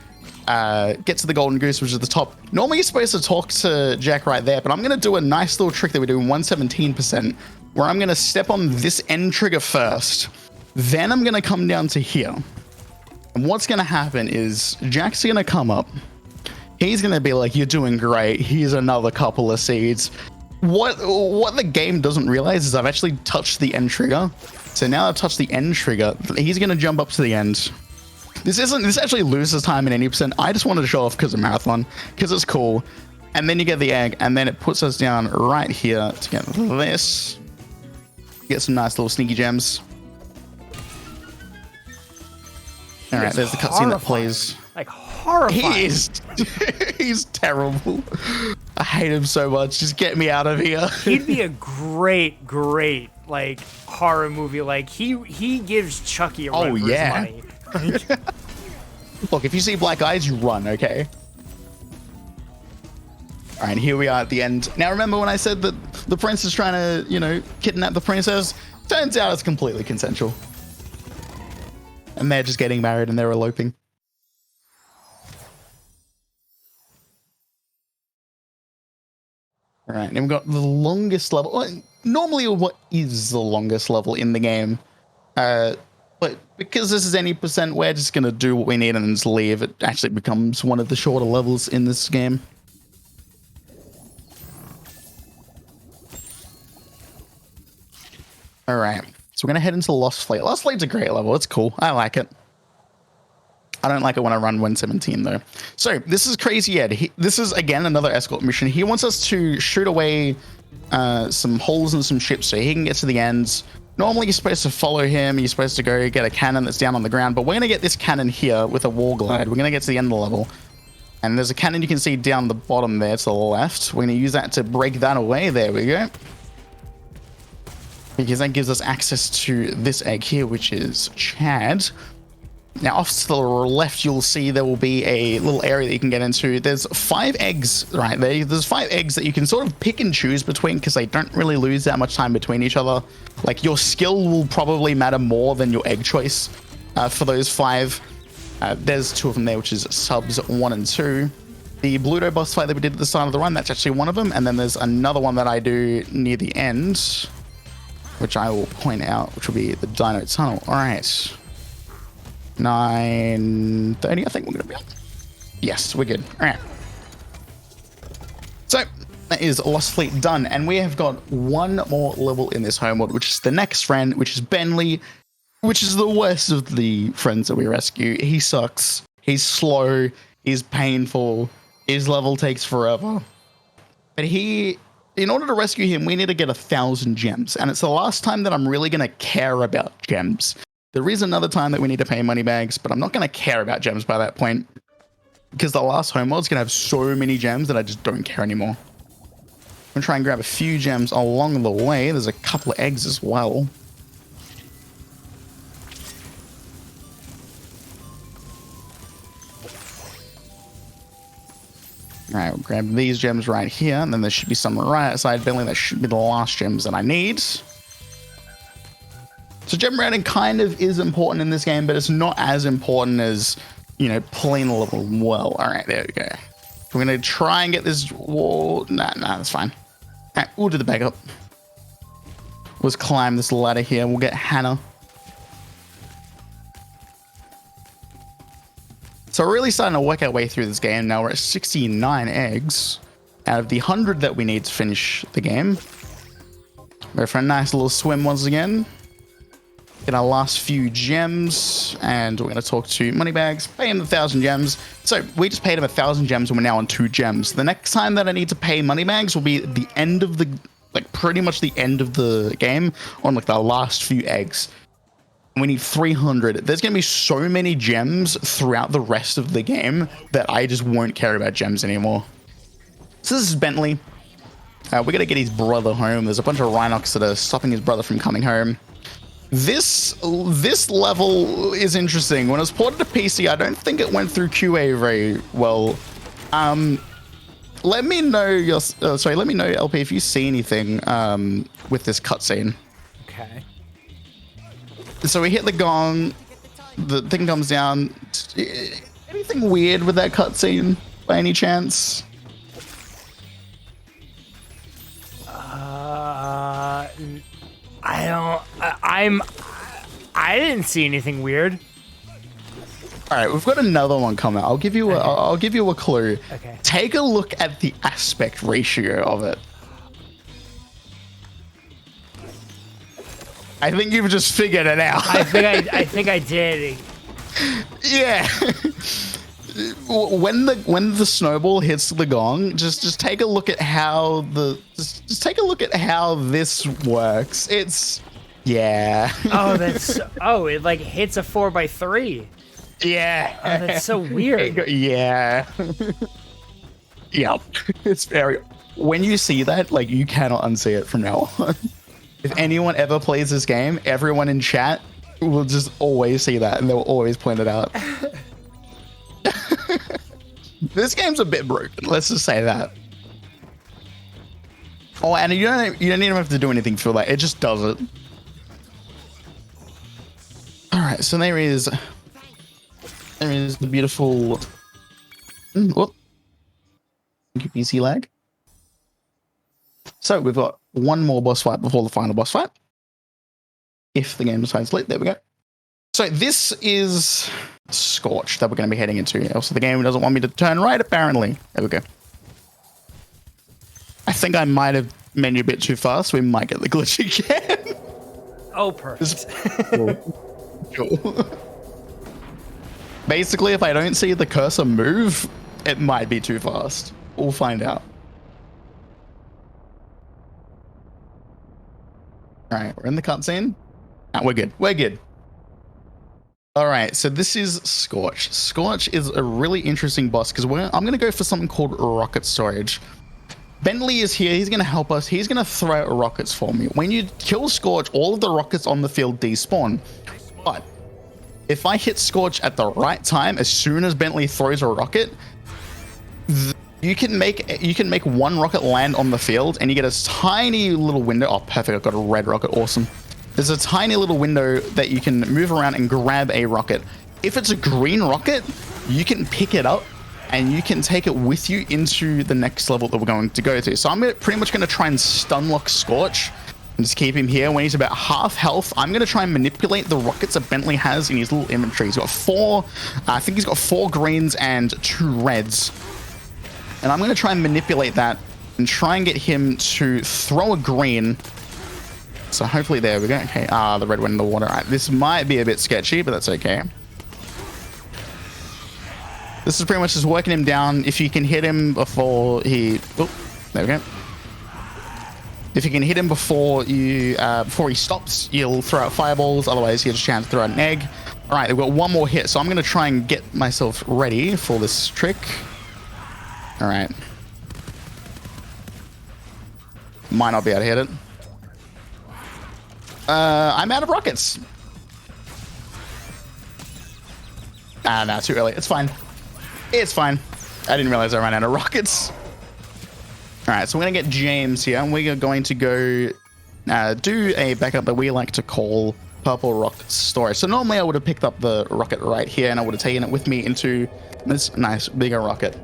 get to the golden goose, which is the top. Normally you're supposed to talk to Jack right there, but I'm going to do a nice little trick that we do in 117%, where I'm going to step on this end trigger first. Then I'm going to come down to here. And what's going to happen is Jack's going to come up. He's going to be like, you're doing great. Here's another couple of seeds. What the game doesn't realize is I've actually touched the end trigger. So now I've touched the end trigger. He's going to jump up to the end. This actually loses time in any percent. I just wanted to show off because of Marathon, because it's cool. And then you get the egg, and then it puts us down right here to get this. Get some nice little sneaky gems. All right, there's the cutscene that plays. Like horrifying. He is. He's terrible. I hate him so much. Just get me out of here. He'd be a great like horror movie. Like he gives Chucky a run for his money. Look, if you see black eyes, you run, okay? All right, here we are at the end. Now, remember when I said that the prince is trying to, you know, kidnap the princess? Turns out it's completely consensual. And they're just getting married and they're eloping. All right, and we've got the longest level. Well, normally, what is the longest level in the game? But because this is any percent, we're just going to do what we need and then just leave. It actually becomes one of the shorter levels in this game. All right, so we're going to head into Lost Fleet. Lost Fleet's a great level. It's cool. I like it. I don't like it when I run 117, though. So this is Crazy Ed. This is, again, another escort mission. He wants us to shoot away some holes in some ships so he can get to the ends. Normally, you're supposed to follow him. You're supposed to go get a cannon that's down on the ground. But we're going to get this cannon here with a wall glide. We're going to get to the end of the level. And there's a cannon you can see down the bottom there to the left. We're going to use that to break that away. There we go. Because that gives us access to this egg here, which is Chad. Now, off to the left, you'll see there will be a little area that you can get into. There's 5 eggs right there. There's 5 eggs that you can sort of pick and choose between because they don't really lose that much time between each other. Like, your skill will probably matter more than your egg choice for those 5. There's 2 of them there, which is subs 1 and 2. The Bluto boss fight that we did at the start of the run, that's actually one of them. And then there's another one that I do near the end, which I will point out, which will be the Dino Tunnel. All right. 9:30, I think we're going to be on. Yes, we're good. All right. So that is Lost Fleet done. And we have got one more level in this homeworld, which is the next friend, which is Bentley, which is the worst of the friends that we rescue. He sucks. He's slow. He's painful. His level takes forever. But in order to rescue him, we need to get 1,000 gems. And it's the last time that I'm really going to care about gems. There is another time that we need to pay money bags, but I'm not going to care about gems by that point. Because the last homeworld's going to have so many gems that I just don't care anymore. I'm going to try and grab a few gems along the way. There's a couple of eggs as well. All right, we'll grab these gems right here, and then there should be some right outside Bentley. That should be the last gems that I need. So gem rounding kind of is important in this game, but it's not as important as, you know, playing the level well. All right, there we go. We're going to try and get this wall. Nah, that's fine. All right, we'll do the backup. Let's climb this ladder here. We'll get Hannah. So we're really starting to work our way through this game. Now we're at 69 eggs out of the 100 that we need to finish the game. Go for a nice little swim once again. Get our last few gems, and we're going to talk to Moneybags, pay him 1,000 gems. So we just paid him 1,000 gems, and we're now on 2 gems. The next time that I need to pay Moneybags will be the end of the, like pretty much the end of the game on like the last few eggs. We need 300. There's going to be so many gems throughout the rest of the game that I just won't care about gems anymore. So this is Bentley. We're going to get his brother home. There's a bunch of Rhinox that are stopping his brother from coming home. This level is interesting. When it was ported to PC, I don't think it went through QA very well. Let me know let me know, LP, if you see anything with this cutscene. Okay. So we hit the gong, the thing comes down. Anything weird with that cutscene by any chance? I didn't see anything weird. All right, we've got another one coming. I'll give you a clue. Okay. Take a look at the aspect ratio of it. I think you've just figured it out. I think I did. Yeah. When the snowball hits the gong, just take a look at how just take a look at how this works. It's yeah. It like hits a 4x3. Yeah. Oh, that's so weird. Yeah. Yep. It's very. When you see that, like, you cannot unsee it from now on. If anyone ever plays this game, everyone in chat will just always see that, and they'll always point it out. This game's a bit broken. Let's just say that. Oh, and you don't even have to do anything for that. It just does it. All right, so there is the beautiful. Whoop. Thank you, PC lag. So we've got one more boss fight before the final boss fight. If the game decides late, there we go. So this is Scorch that we're going to be heading into. Also, the game doesn't want me to turn right, apparently. There we go. I think I might have menus a bit too fast. We might get the glitch again. Oh, perfect. Cool. Basically, if I don't see the cursor move, it might be too fast. We'll find out. All right, we're in the cutscene. We're good. We're good. All right, so this is Scorch. Scorch is a really interesting boss because I'm going to go for something called rocket storage. Bentley is here. He's going to help us. He's going to throw rockets for me. When you kill Scorch, all of the rockets on the field despawn. But if I hit Scorch at the right time, as soon as Bentley throws a rocket, you can make one rocket land on the field, and you get a tiny little window. Oh, perfect! I've got a red rocket. Awesome. There's a tiny little window that you can move around and grab a rocket. If it's a green rocket, you can pick it up and you can take it with you into the next level that we're going to go to. So I'm pretty much going to try and stun lock Scorch and just keep him here. When he's about half health, I'm going to try and manipulate the rockets that Bentley has in his little inventory. He's got I think he's got 4 greens and 2 reds. And I'm going to try and manipulate that and try and get him to throw a green. So hopefully there we go. Okay, the red went in the water. All right, this might be a bit sketchy, but that's okay. This is pretty much just working him down. If you can hit him before he... Oh, there we go. If you can hit him before he stops, you'll throw out fireballs. Otherwise, he has a chance to throw out an egg. All right, we've got one more hit. So I'm going to try and get myself ready for this trick. All right. Might not be able to hit it. I'm out of rockets. No, too early. It's fine. It's fine. I didn't realize I ran out of rockets. All right, so we're going to get James here, and we're going to go do a backup that we like to call purple rocket storage. So normally I would have picked up the rocket right here, and I would have taken it with me into this nice bigger rocket.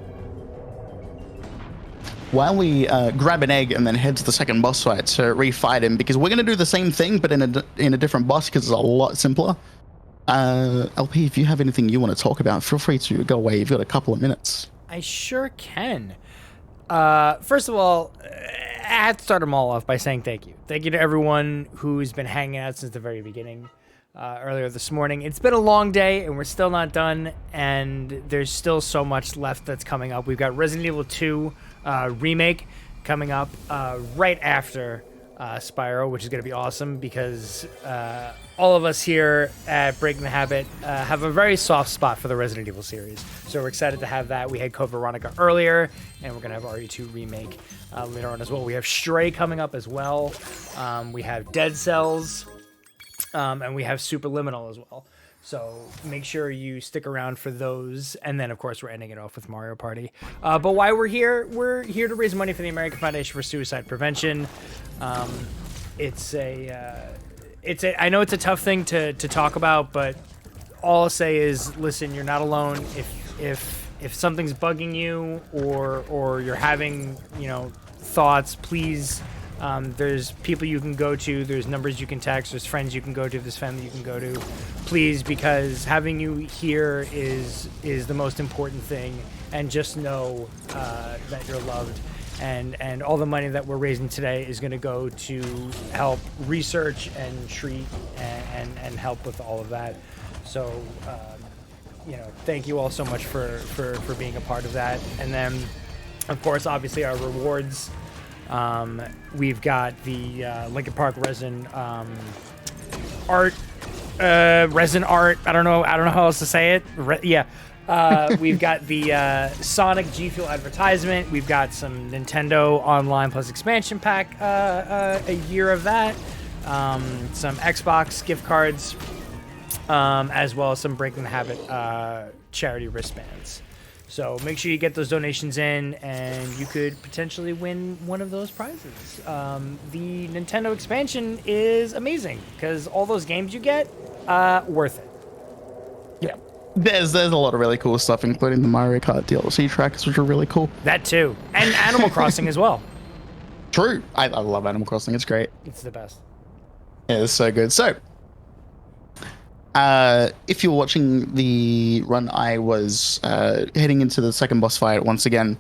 while we grab an egg and then head to the second boss fight to refight him, because we're going to do the same thing but in a different boss because it's a lot simpler. LP, if you have anything you want to talk about, feel free to go away. You've got a couple of minutes. I sure can. First of all, I have to start them all off by saying thank you. Thank you to everyone who's been hanging out since the very beginning. Earlier this morning. It's been a long day and we're still not done, and there's still so much left that's coming up. We've got Resident Evil 2 remake coming up right after Spyro, which is going to be awesome because all of us here at Breaking the Habit have a very soft spot for the Resident Evil series. So we're excited to have that. We had Code Veronica earlier, and we're going to have RE2 remake later on as well. We have Stray coming up as well. We have Dead Cells. And we have Superliminal as well. So make sure you stick around for those. And then, of course, we're ending it off with Mario Party. But why we're here to raise money for the American Foundation for Suicide Prevention. I know it's a tough thing to talk about, but all I'll say is, listen, you're not alone. If something's bugging you or you're having, thoughts, please. There's people you can go to, there's numbers you can text, there's friends you can go to, there's family you can go to. Please, because having you here is the most important thing, and just know that you're loved. And all the money that we're raising today is going to go to help research and treat and help with all of that. So, thank you all so much for being a part of that. And then, of course, obviously our rewards. We've got the Linkin Park resin art. Resin art. I don't know how else to say it. We've got the Sonic G Fuel advertisement. We've got some Nintendo Online Plus expansion pack. A year of that. Some Xbox gift cards, as well as some Breaking the Habit charity wristbands. So make sure you get those donations in, and you could potentially win one of those prizes. The Nintendo expansion is amazing because all those games you get, worth it. Yeah, there's a lot of really cool stuff, including the Mario Kart DLC tracks, which are really cool. That too, and Animal Crossing as well. True, I love Animal Crossing. It's great. It's the best. Yeah, it's so good. So, if you're watching the run, I was heading into the second boss fight once again.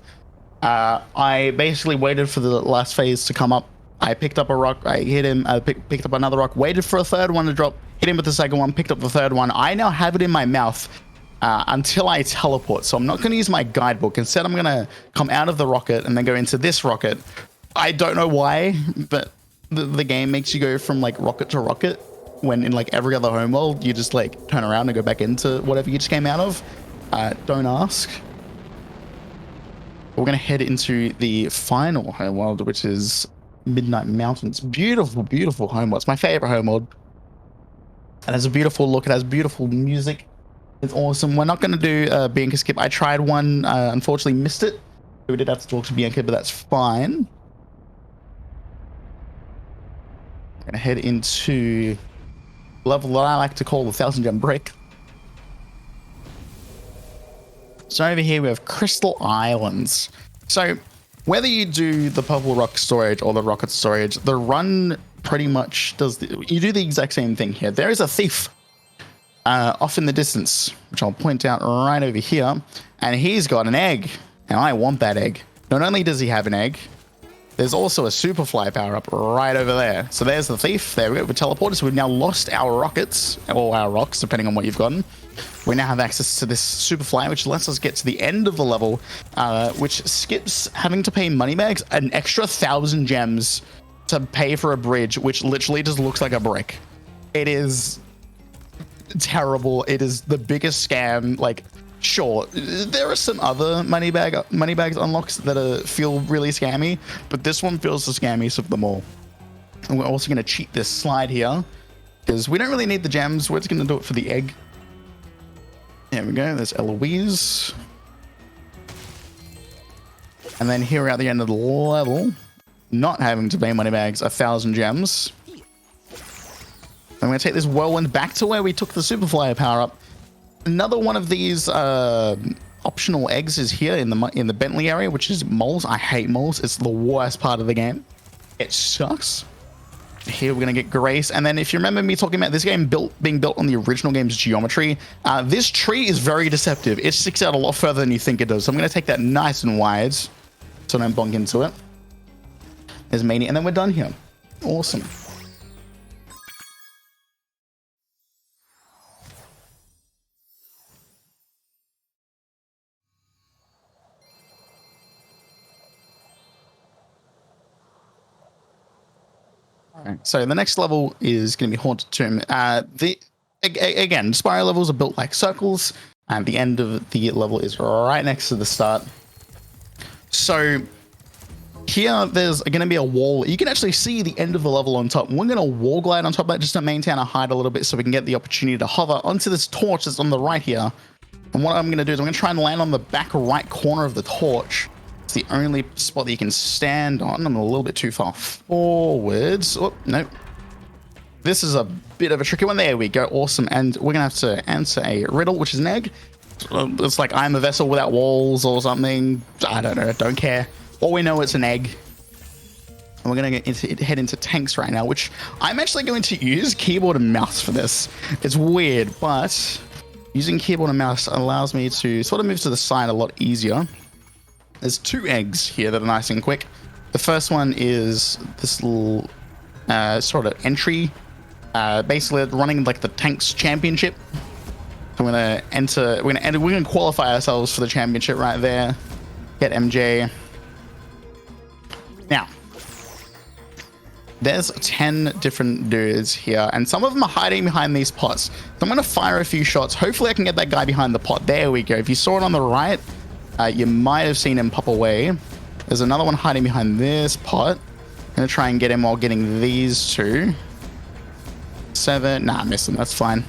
I basically waited for the last phase to come up. I picked up a rock, I hit him, picked up another rock, waited for a third one to drop, hit him with the second one, picked up the third one. I now have it in my mouth until I teleport. So I'm not going to use my guidebook. Instead, I'm going to come out of the rocket and then go into this rocket. I don't know why, but the game makes you go from like rocket to rocket. When in like every other homeworld, you just like turn around and go back into whatever you just came out of. Don't ask. We're going to head into the final homeworld, which is Midnight Mountains. Beautiful, beautiful homeworld. It's my favorite homeworld. It has a beautiful look. It has beautiful music. It's awesome. We're not going to do Bianca skip. I tried one, unfortunately missed it. We did have to talk to Bianca, but that's fine. We're going to head into level that I like to call the 1,000 gem brick. So over here we have Crystal Islands. So whether you do the purple rock storage or the rocket storage, the run pretty much does you do the exact same thing here. There is a thief off in the distance, which I'll point out right over here, and he's got an egg, and I want that egg. Not only does he have an egg, there's also a Superfly power-up right over there. So there's the thief. There we go. We're teleported. So we've now lost our rockets, or our rocks, depending on what you've gotten. We now have access to this Superfly, which lets us get to the end of the level, which skips having to pay moneybags an extra 1,000 gems to pay for a bridge, which literally just looks like a brick. It is terrible. It is the biggest scam. Like, sure, there are some other moneybags unlocks that feel really scammy, but this one feels the scammiest of them all. And we're also going to cheat this slide here because we don't really need the gems. We're just going to do it for the egg. There we go. There's Eloise. And then here we're at the end of the level, not having to pay moneybags, 1,000 gems. I'm going to take this whirlwind back to where we took the Superflyer power up. Another one of these optional eggs is here in the Bentley area, which is moles. I hate moles. It's the worst part of the game. It sucks. Here we're gonna get Grace, and then if you remember me talking about this game being built on the original game's geometry, this tree is very deceptive. It sticks out a lot further than you think it does. So I'm gonna take that nice and wide, so I don't bonk into it. There's Mania, and then we're done here. Awesome. Alright, so the next level is going to be Haunted Tomb. Again, Spyro levels are built like circles, and the end of the level is right next to the start. So here, there's going to be a wall. You can actually see the end of the level on top. We're going to wall glide on top of that just to maintain our height a little bit so we can get the opportunity to hover onto this torch that's on the right here. And what I'm going to do is I'm going to try and land on the back right corner of the torch. It's the only spot that you can stand on. I'm a little bit too far forwards. Oh, no. This is a bit of a tricky one. There we go. Awesome. And we're going to have to answer a riddle, which is an egg. It's like I'm a vessel without walls or something. I don't know. Don't care. All we know, it's an egg. And we're going to head into tanks right now, which I'm actually going to use keyboard and mouse for this. It's weird, but using keyboard and mouse allows me to sort of move to the side a lot easier. There's two eggs here that are nice and quick. The first one is this little sort of entry, basically running like the tanks championship. So we're gonna enter. We're gonna qualify ourselves for the championship right there. Get MJ. Now, there's 10 different dudes here, and some of them are hiding behind these pots. So I'm gonna fire a few shots. Hopefully, I can get that guy behind the pot. There we go. If you saw it on the right, you might have seen him pop away. There's another one hiding behind this pot. I'm gonna try and get him while getting these two. 7. Nah, missed him. That's fine.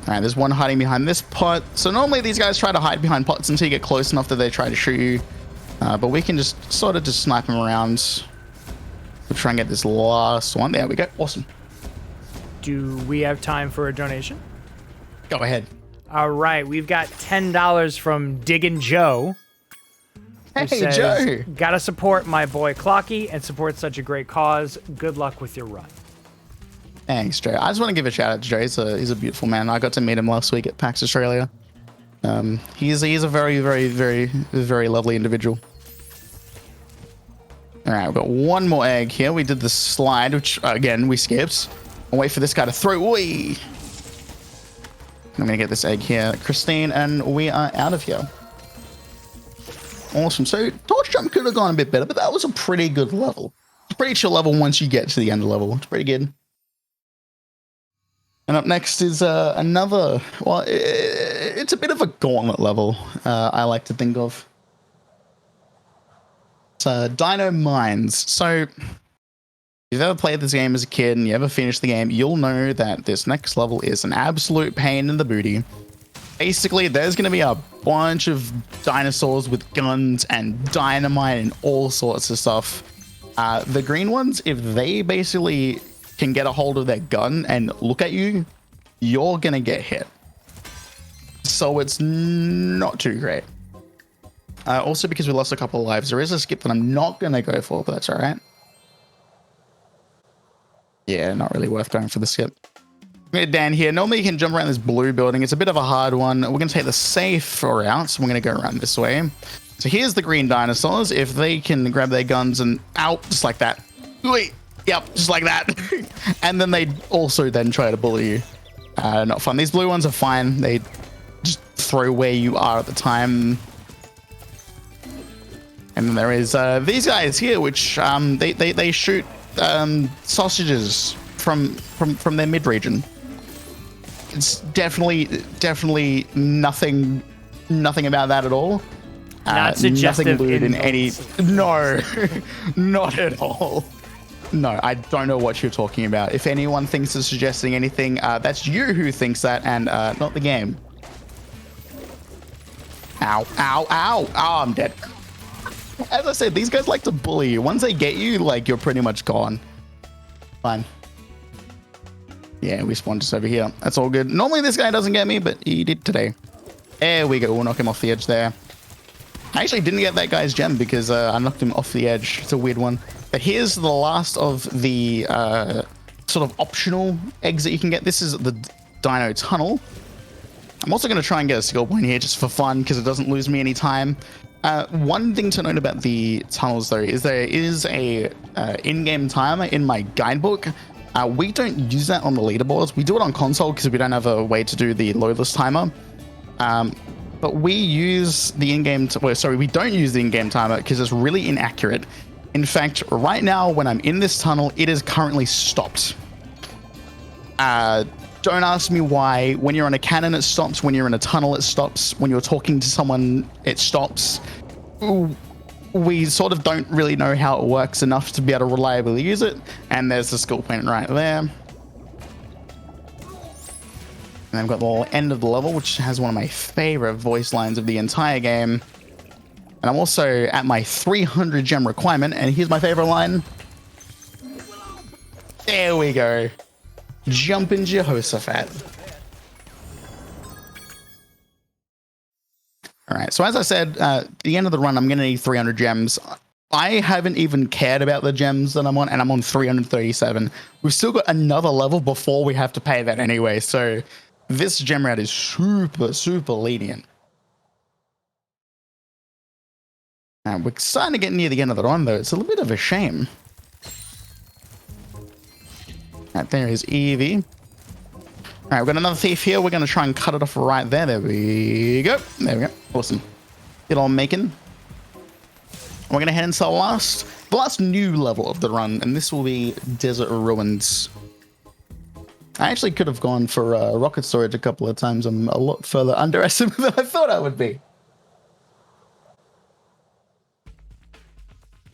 All right, there's one hiding behind this pot. So normally these guys try to hide behind pots until you get close enough that they try to shoot you. But we can just sort of just snipe them around. We'll try and get this last one. There we go. Awesome. Do we have time for a donation? Go ahead. All right, we've got $10 from Diggin' Joe. Hey, Says, Joe. Gotta support my boy Clocky and support such a great cause. Good luck with your run. Thanks, Joe. I just want to give a shout out to Joe. He's a beautiful man. I got to meet him last week at PAX Australia. He's a very, very, very, very lovely individual. All right, we've got one more egg here. We did the slide, which again we skipped. I'll wait for this guy to throw. Oi! I'm gonna get this egg here, Christine, and we are out of here. Awesome. So torch jump could have gone a bit better, but that was a pretty good level. It's a pretty chill level once you get to the end of the level. It's pretty good. And up next is another, well, it's a bit of a gauntlet level, I like to think of. It's Dino Mines. So if you've ever played this game as a kid and you ever finished the game, you'll know that this next level is an absolute pain in the booty. Basically, there's going to be a bunch of dinosaurs with guns and dynamite and all sorts of stuff. The green ones, if they basically can get a hold of their gun and look at you, you're gonna get hit. So it's not too great. Also, because we lost a couple of lives, there is a skip that I'm not gonna go for, but that's all right. Yeah, not really worth going for the skip. Down here, normally you can jump around this blue building. It's a bit of a hard one. We're gonna take the safe route, so we're gonna go around this way. So here's the green dinosaurs. If they can grab their guns and out, just like that. Wait. Yep, just like that. And then they also then try to bully you. Not fun. These blue ones are fine. They just throw where you are at the time. And then there is these guys here, which they shoot sausages from their mid region. It's definitely nothing about that at all. Not suggestive. Nothing lewd in any. No, not at all. No, I don't know what you're talking about. If anyone thinks of suggesting anything, that's you who thinks that, and not the game. Ow, ow, ow. Oh, I'm dead. As I said, these guys like to bully you. Once they get you, like, you're pretty much gone. Fine. Yeah, we spawned just over here. That's all good. Normally this guy doesn't get me, but he did today. There we go. We'll knock him off the edge there. I actually didn't get that guy's gem because I knocked him off the edge. It's a weird one. But here's the last of the sort of optional eggs that you can get. This is the Dino Tunnel. I'm also going to try and get a skill point here just for fun because it doesn't lose me any time. One thing to note about the tunnels, though, is there is a in-game timer in my guidebook. We don't use that on the leaderboards. We do it on console because we don't have a way to do the loadless timer. But we use the in-game... we don't use the in-game timer because it's really inaccurate. In fact, right now, when I'm in this tunnel, it is currently stopped. Don't ask me why. When you're on a cannon, it stops. When you're in a tunnel, it stops. When you're talking to someone, it stops. We sort of don't really know how it works enough to be able to reliably use it. And there's the skill point right there. And I've got the end of the level, which has one of my favorite voice lines of the entire game. And I'm also at my 300 gem requirement. And here's my favorite line. There we go. Jumpin' Jehoshaphat. All right, so as I said, at the end of the run, I'm going to need 300 gems. I haven't even cared about the gems that I'm on, and I'm on 337. We've still got another level before we have to pay that anyway, so this gem route is super, super lenient. Now, we're starting to get near the end of the run, though. It's a little bit of a shame. Right, there is Evie. All right, we've got another thief here. We're going to try and cut it off right there. There we go. There we go. Awesome. Get on making. We're going to head into the last new level of the run, and this will be Desert Ruins. I actually could have gone for rocket storage a couple of times. I'm a lot further underestimated than I thought I would be.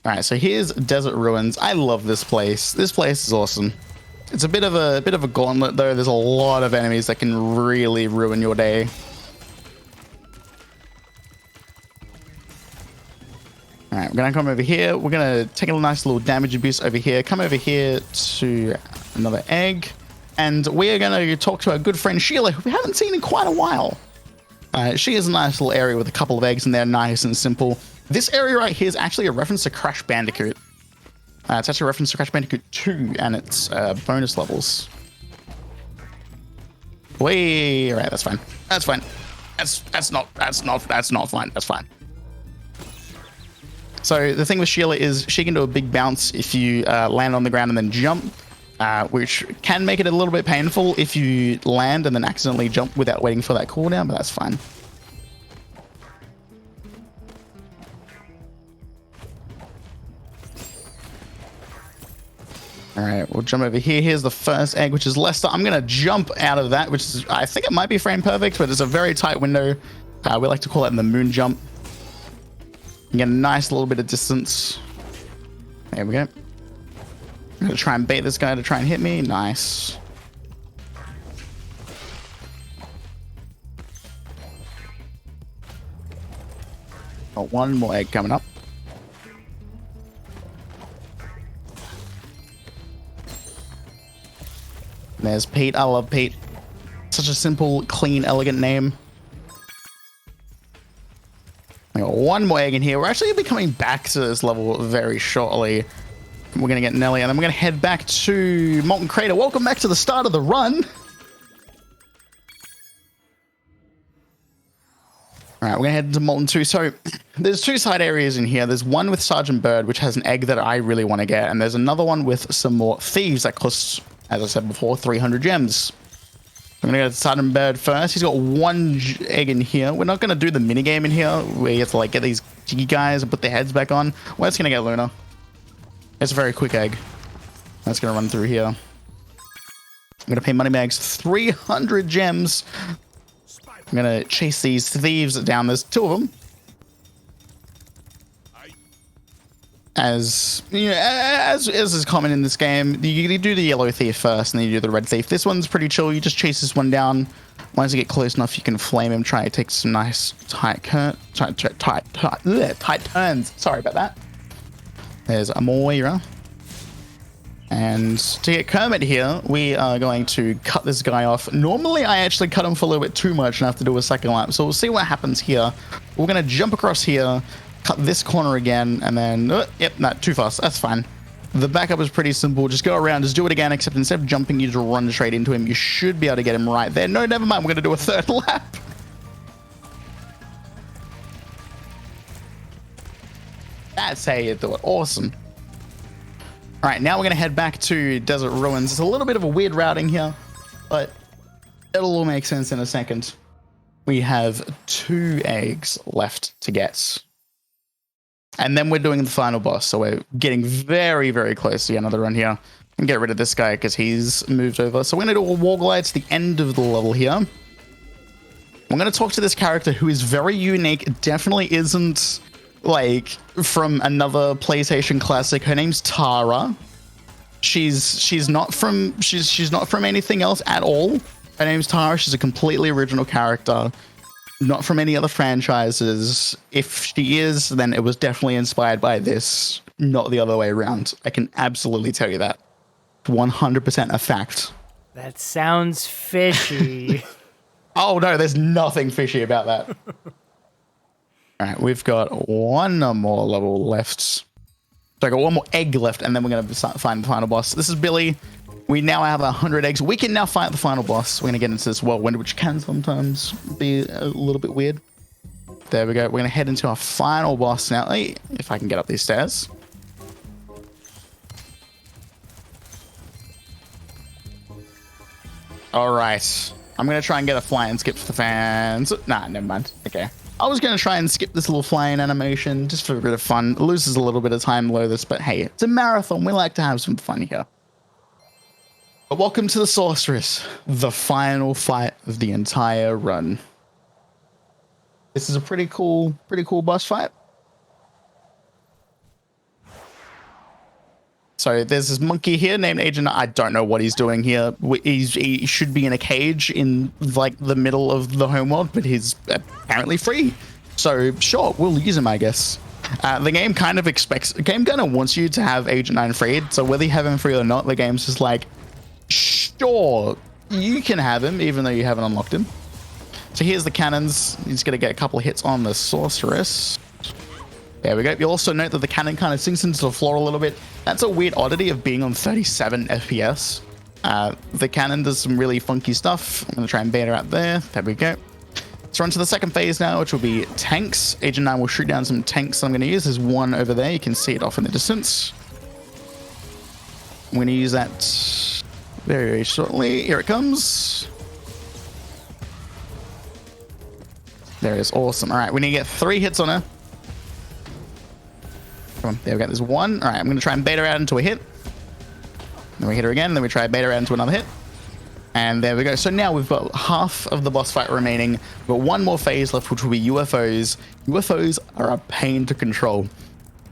All right, so here's Desert Ruins. I love this place. This place is awesome. It's a bit of a gauntlet, though. There's a lot of enemies that can really ruin your day. All right, we're gonna come over here. We're gonna take a nice little damage abuse over here. Come over here to another egg, and we are gonna talk to our good friend Sheila, who we haven't seen in quite a while. She is a nice little area with a couple of eggs in there, nice and simple. This area right here is actually a reference to Crash Bandicoot. It's actually a reference to Crash Bandicoot 2 and its bonus levels. Wait, right, that's fine. That's fine. That's not fine. That's fine. So the thing with Sheila is she can do a big bounce if you land on the ground and then jump, which can make it a little bit painful if you land and then accidentally jump without waiting for that cooldown, but that's fine. All right, we'll jump over here. Here's the first egg, which is Lester. I'm going to jump out of that, which is, I think it might be frame perfect, but it's a very tight window. We like to call it the moon jump. You get a nice little bit of distance. There we go. I'm going to try and bait this guy to try and hit me. Nice. Got one more egg coming up. There's Pete. I love Pete. Such a simple, clean, elegant name. I got one more egg in here. We're actually going to be coming back to this level very shortly. We're going to get Nelly, and then we're going to head back to Molten Crater. Welcome back to the start of the run. All right, we're going to head into Molten 2. So there's two side areas in here. There's one with Sergeant Bird, which has an egg that I really want to get. And there's another one with some more thieves that costs, as I said before, 300 gems. I'm going to go to Sergeant Bird first. He's got one egg in here. We're not going to do the minigame in here where you have to like get these jiggy guys and put their heads back on. We're just going to get Luna. It's a very quick egg. That's going to run through here. I'm going to pay Moneybags 300 gems. I'm going to chase these thieves down. There's two of them. As you know, as is common in this game, you do the yellow thief first, and then you do the red thief. This one's pretty chill. You just chase this one down. Once you get close enough, you can flame him. Try to take some nice tight turns. Sorry about that. There's a Moira. And to get Kermit here, we are going to cut this guy off. Normally, I actually cut him for a little bit too much and have to do a second lap. So we'll see what happens here. We're going to jump across here, cut this corner again, and then... yep, not too fast. That's fine. The backup is pretty simple. Just go around, just do it again, except instead of jumping, you just run straight into him. You should be able to get him right there. No, never mind. We're going to do a third lap. That's how you do it. Awesome. All right, now we're going to head back to Desert Ruins. It's a little bit of a weird routing here, but it'll all make sense in a second. We have 2 eggs left to get. And then we're doing the final boss, so we're getting very, very close to another run here. And get rid of this guy because he's moved over. So we're going to do a wall glide to the end of the level here. I'm going to talk to this character who is very unique. It definitely isn't... like from another PlayStation classic. Her name's Tara. She's not from anything else at all. Her name's Tara. She's a completely original character, not from any other franchises. If she is, then it was definitely inspired by this, not the other way around. I can absolutely tell you that. 100% a fact. That sounds fishy. Oh no, there's nothing fishy about that. All right, we've got one more level left. So I got one more egg left, and then we're going to find the final boss. This is Billy. We now have 100 eggs. We can now fight the final boss. We're going to get into this whirlwind, which can sometimes be a little bit weird. There we go. We're going to head into our final boss now. Hey, if I can get up these stairs. All right. I'm going to try and get a fly and skip for the fans. Nah, never mind. Okay. I was going to try and skip this little flying animation just for a bit of fun. It loses a little bit of time below this, but hey, it's a marathon. We like to have some fun here. But welcome to the Sorceress, the final fight of the entire run. This is a pretty cool boss fight. So there's this monkey here named Agent. I don't know what he's doing here. He should be in a cage in like the middle of the homeworld, but he's apparently free. So sure, we'll use him, I guess. The game kind of wants you to have Agent 9 freed. So whether you have him free or not, the game's just like, sure, you can have him, even though you haven't unlocked him. So here's the cannons. He's going to get a couple of hits on the Sorceress. There we go. You'll also note that the cannon kind of sinks into the floor a little bit. That's a weird oddity of being on 37 FPS. The cannon does some really funky stuff. I'm going to try and bait her out there. There we go. Let's run to the second phase now, which will be tanks. Agent 9 will shoot down some tanks I'm going to use. There's one over there. You can see it off in the distance. I'm going to use that very, very shortly. Here it comes. There it is. Awesome. All right, we need to get 3 hits on her. Come on, there we go. There's one. All right, I'm going to try and bait her out into a hit. Then we hit her again. Then we try and bait her out into another hit. And there we go. So now we've got half of the boss fight remaining. We've got one more phase left, which will be UFOs. UFOs are a pain to control.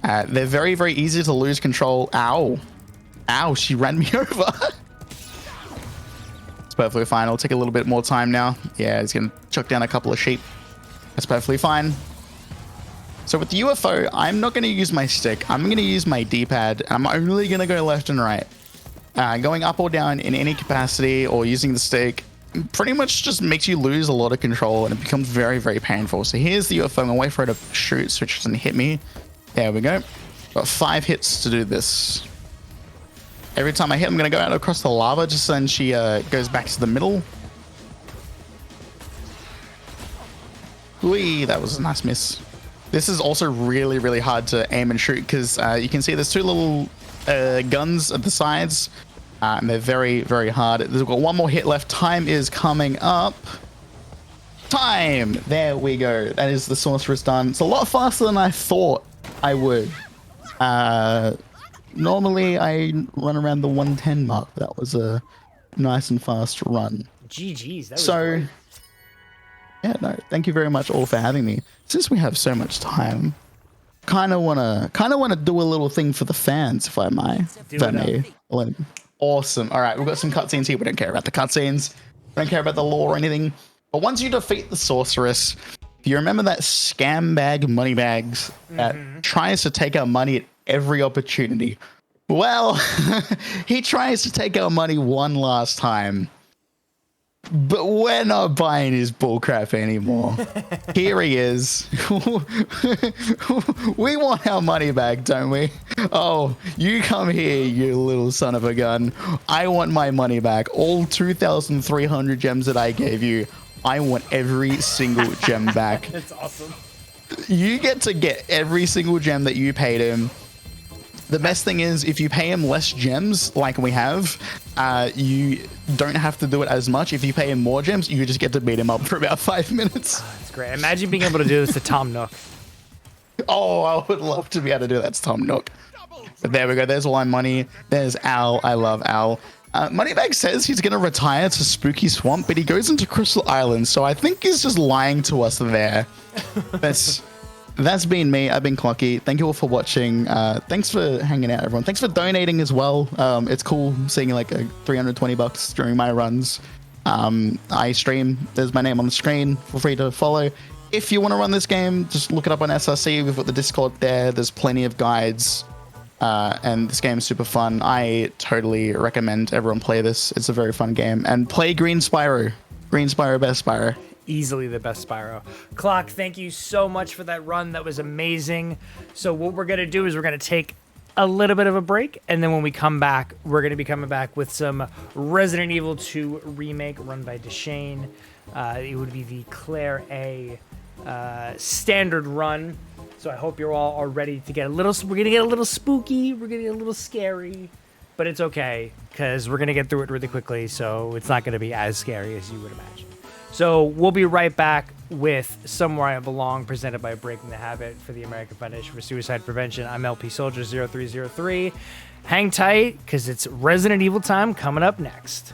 They're very, very easy to lose control. Ow. Ow, she ran me over. It's perfectly fine. It'll take a little bit more time now. Yeah, it's going to chuck down a couple of sheep. That's perfectly fine. So with the UFO, I'm not going to use my stick. I'm going to use my D-pad. I'm only going to go left and right. Going up or down in any capacity or using the stick pretty much just makes you lose a lot of control and it becomes very, very painful. So here's the UFO. I'm going to wait for her to shoot so it doesn't hit me. There we go. Got 5 hits to do this. Every time I hit, I'm going to go out across the lava just so then she goes back to the middle. Whee, that was a nice miss. This is also really, really hard to aim and shoot because you can see there's 2 little guns at the sides. And they're very, very hard. We've got one more hit left. Time is coming up. Time! There we go. That is the Sorceress done. It's a lot faster than I thought I would. Normally, I run around the 110 mark. That was a nice and fast run. GG's. That was great. Yeah, no, thank you very much all for having me. Since we have so much time, kind of wanna do a little thing for the fans, if I may. Awesome. All right, we've got some cutscenes here. We don't care about the cutscenes. We don't care about the lore or anything. But once you defeat the Sorceress, if you remember that scam bag Moneybags that tries to take our money at every opportunity, Well, he tries to take our money one last time. But we're not buying his bullcrap anymore. Here he is. We want our money back, don't we? Oh, you come here, you little son of a gun. I want my money back. All 2,300 gems that I gave you, I want every single gem back. That's awesome. You get to get every single gem that you paid him. The best thing is, if you pay him less gems, like we have, you don't have to do it as much. If you pay him more gems, you just get to beat him up for about 5 minutes. That's great. Imagine being able to do this to Tom Nook. Oh, I would love to be able to do that to Tom Nook. But there we go. There's all my money. There's Al. I love Al. Moneybag says he's going to retire to Spooky Swamp, but he goes into Crystal Island, so I think he's just lying to us there. That's been me. I've been Clocky. Thank you all for watching. Thanks for hanging out, everyone. Thanks for donating as well. It's cool seeing like a $320 during my runs. I stream. There's my name on the screen. Feel free to follow. If you want to run this game, just look it up on SRC. We've got the Discord there. There's plenty of guides. And this game is super fun. I totally recommend everyone play this. It's a very fun game. And play Green Spyro. Green Spyro, best Spyro. Easily the best Spyro. Clock, thank you so much for that run. That was amazing. So what we're going to do is we're going to take a little bit of a break, and then when we come back, we're going to be coming back with some Resident Evil 2 remake run by Deshane. It would be the Claire A standard run. So I hope you're all are ready to get a little... We're going to get a little spooky. We're going to get a little scary. But it's okay, because we're going to get through it really quickly, so it's not going to be as scary as you would imagine. So we'll be right back with Somewhere I Belong, presented by Breaking the Habit for the American Foundation for Suicide Prevention. I'm LP Soldier 0303. Hang tight, because it's Resident Evil time coming up next.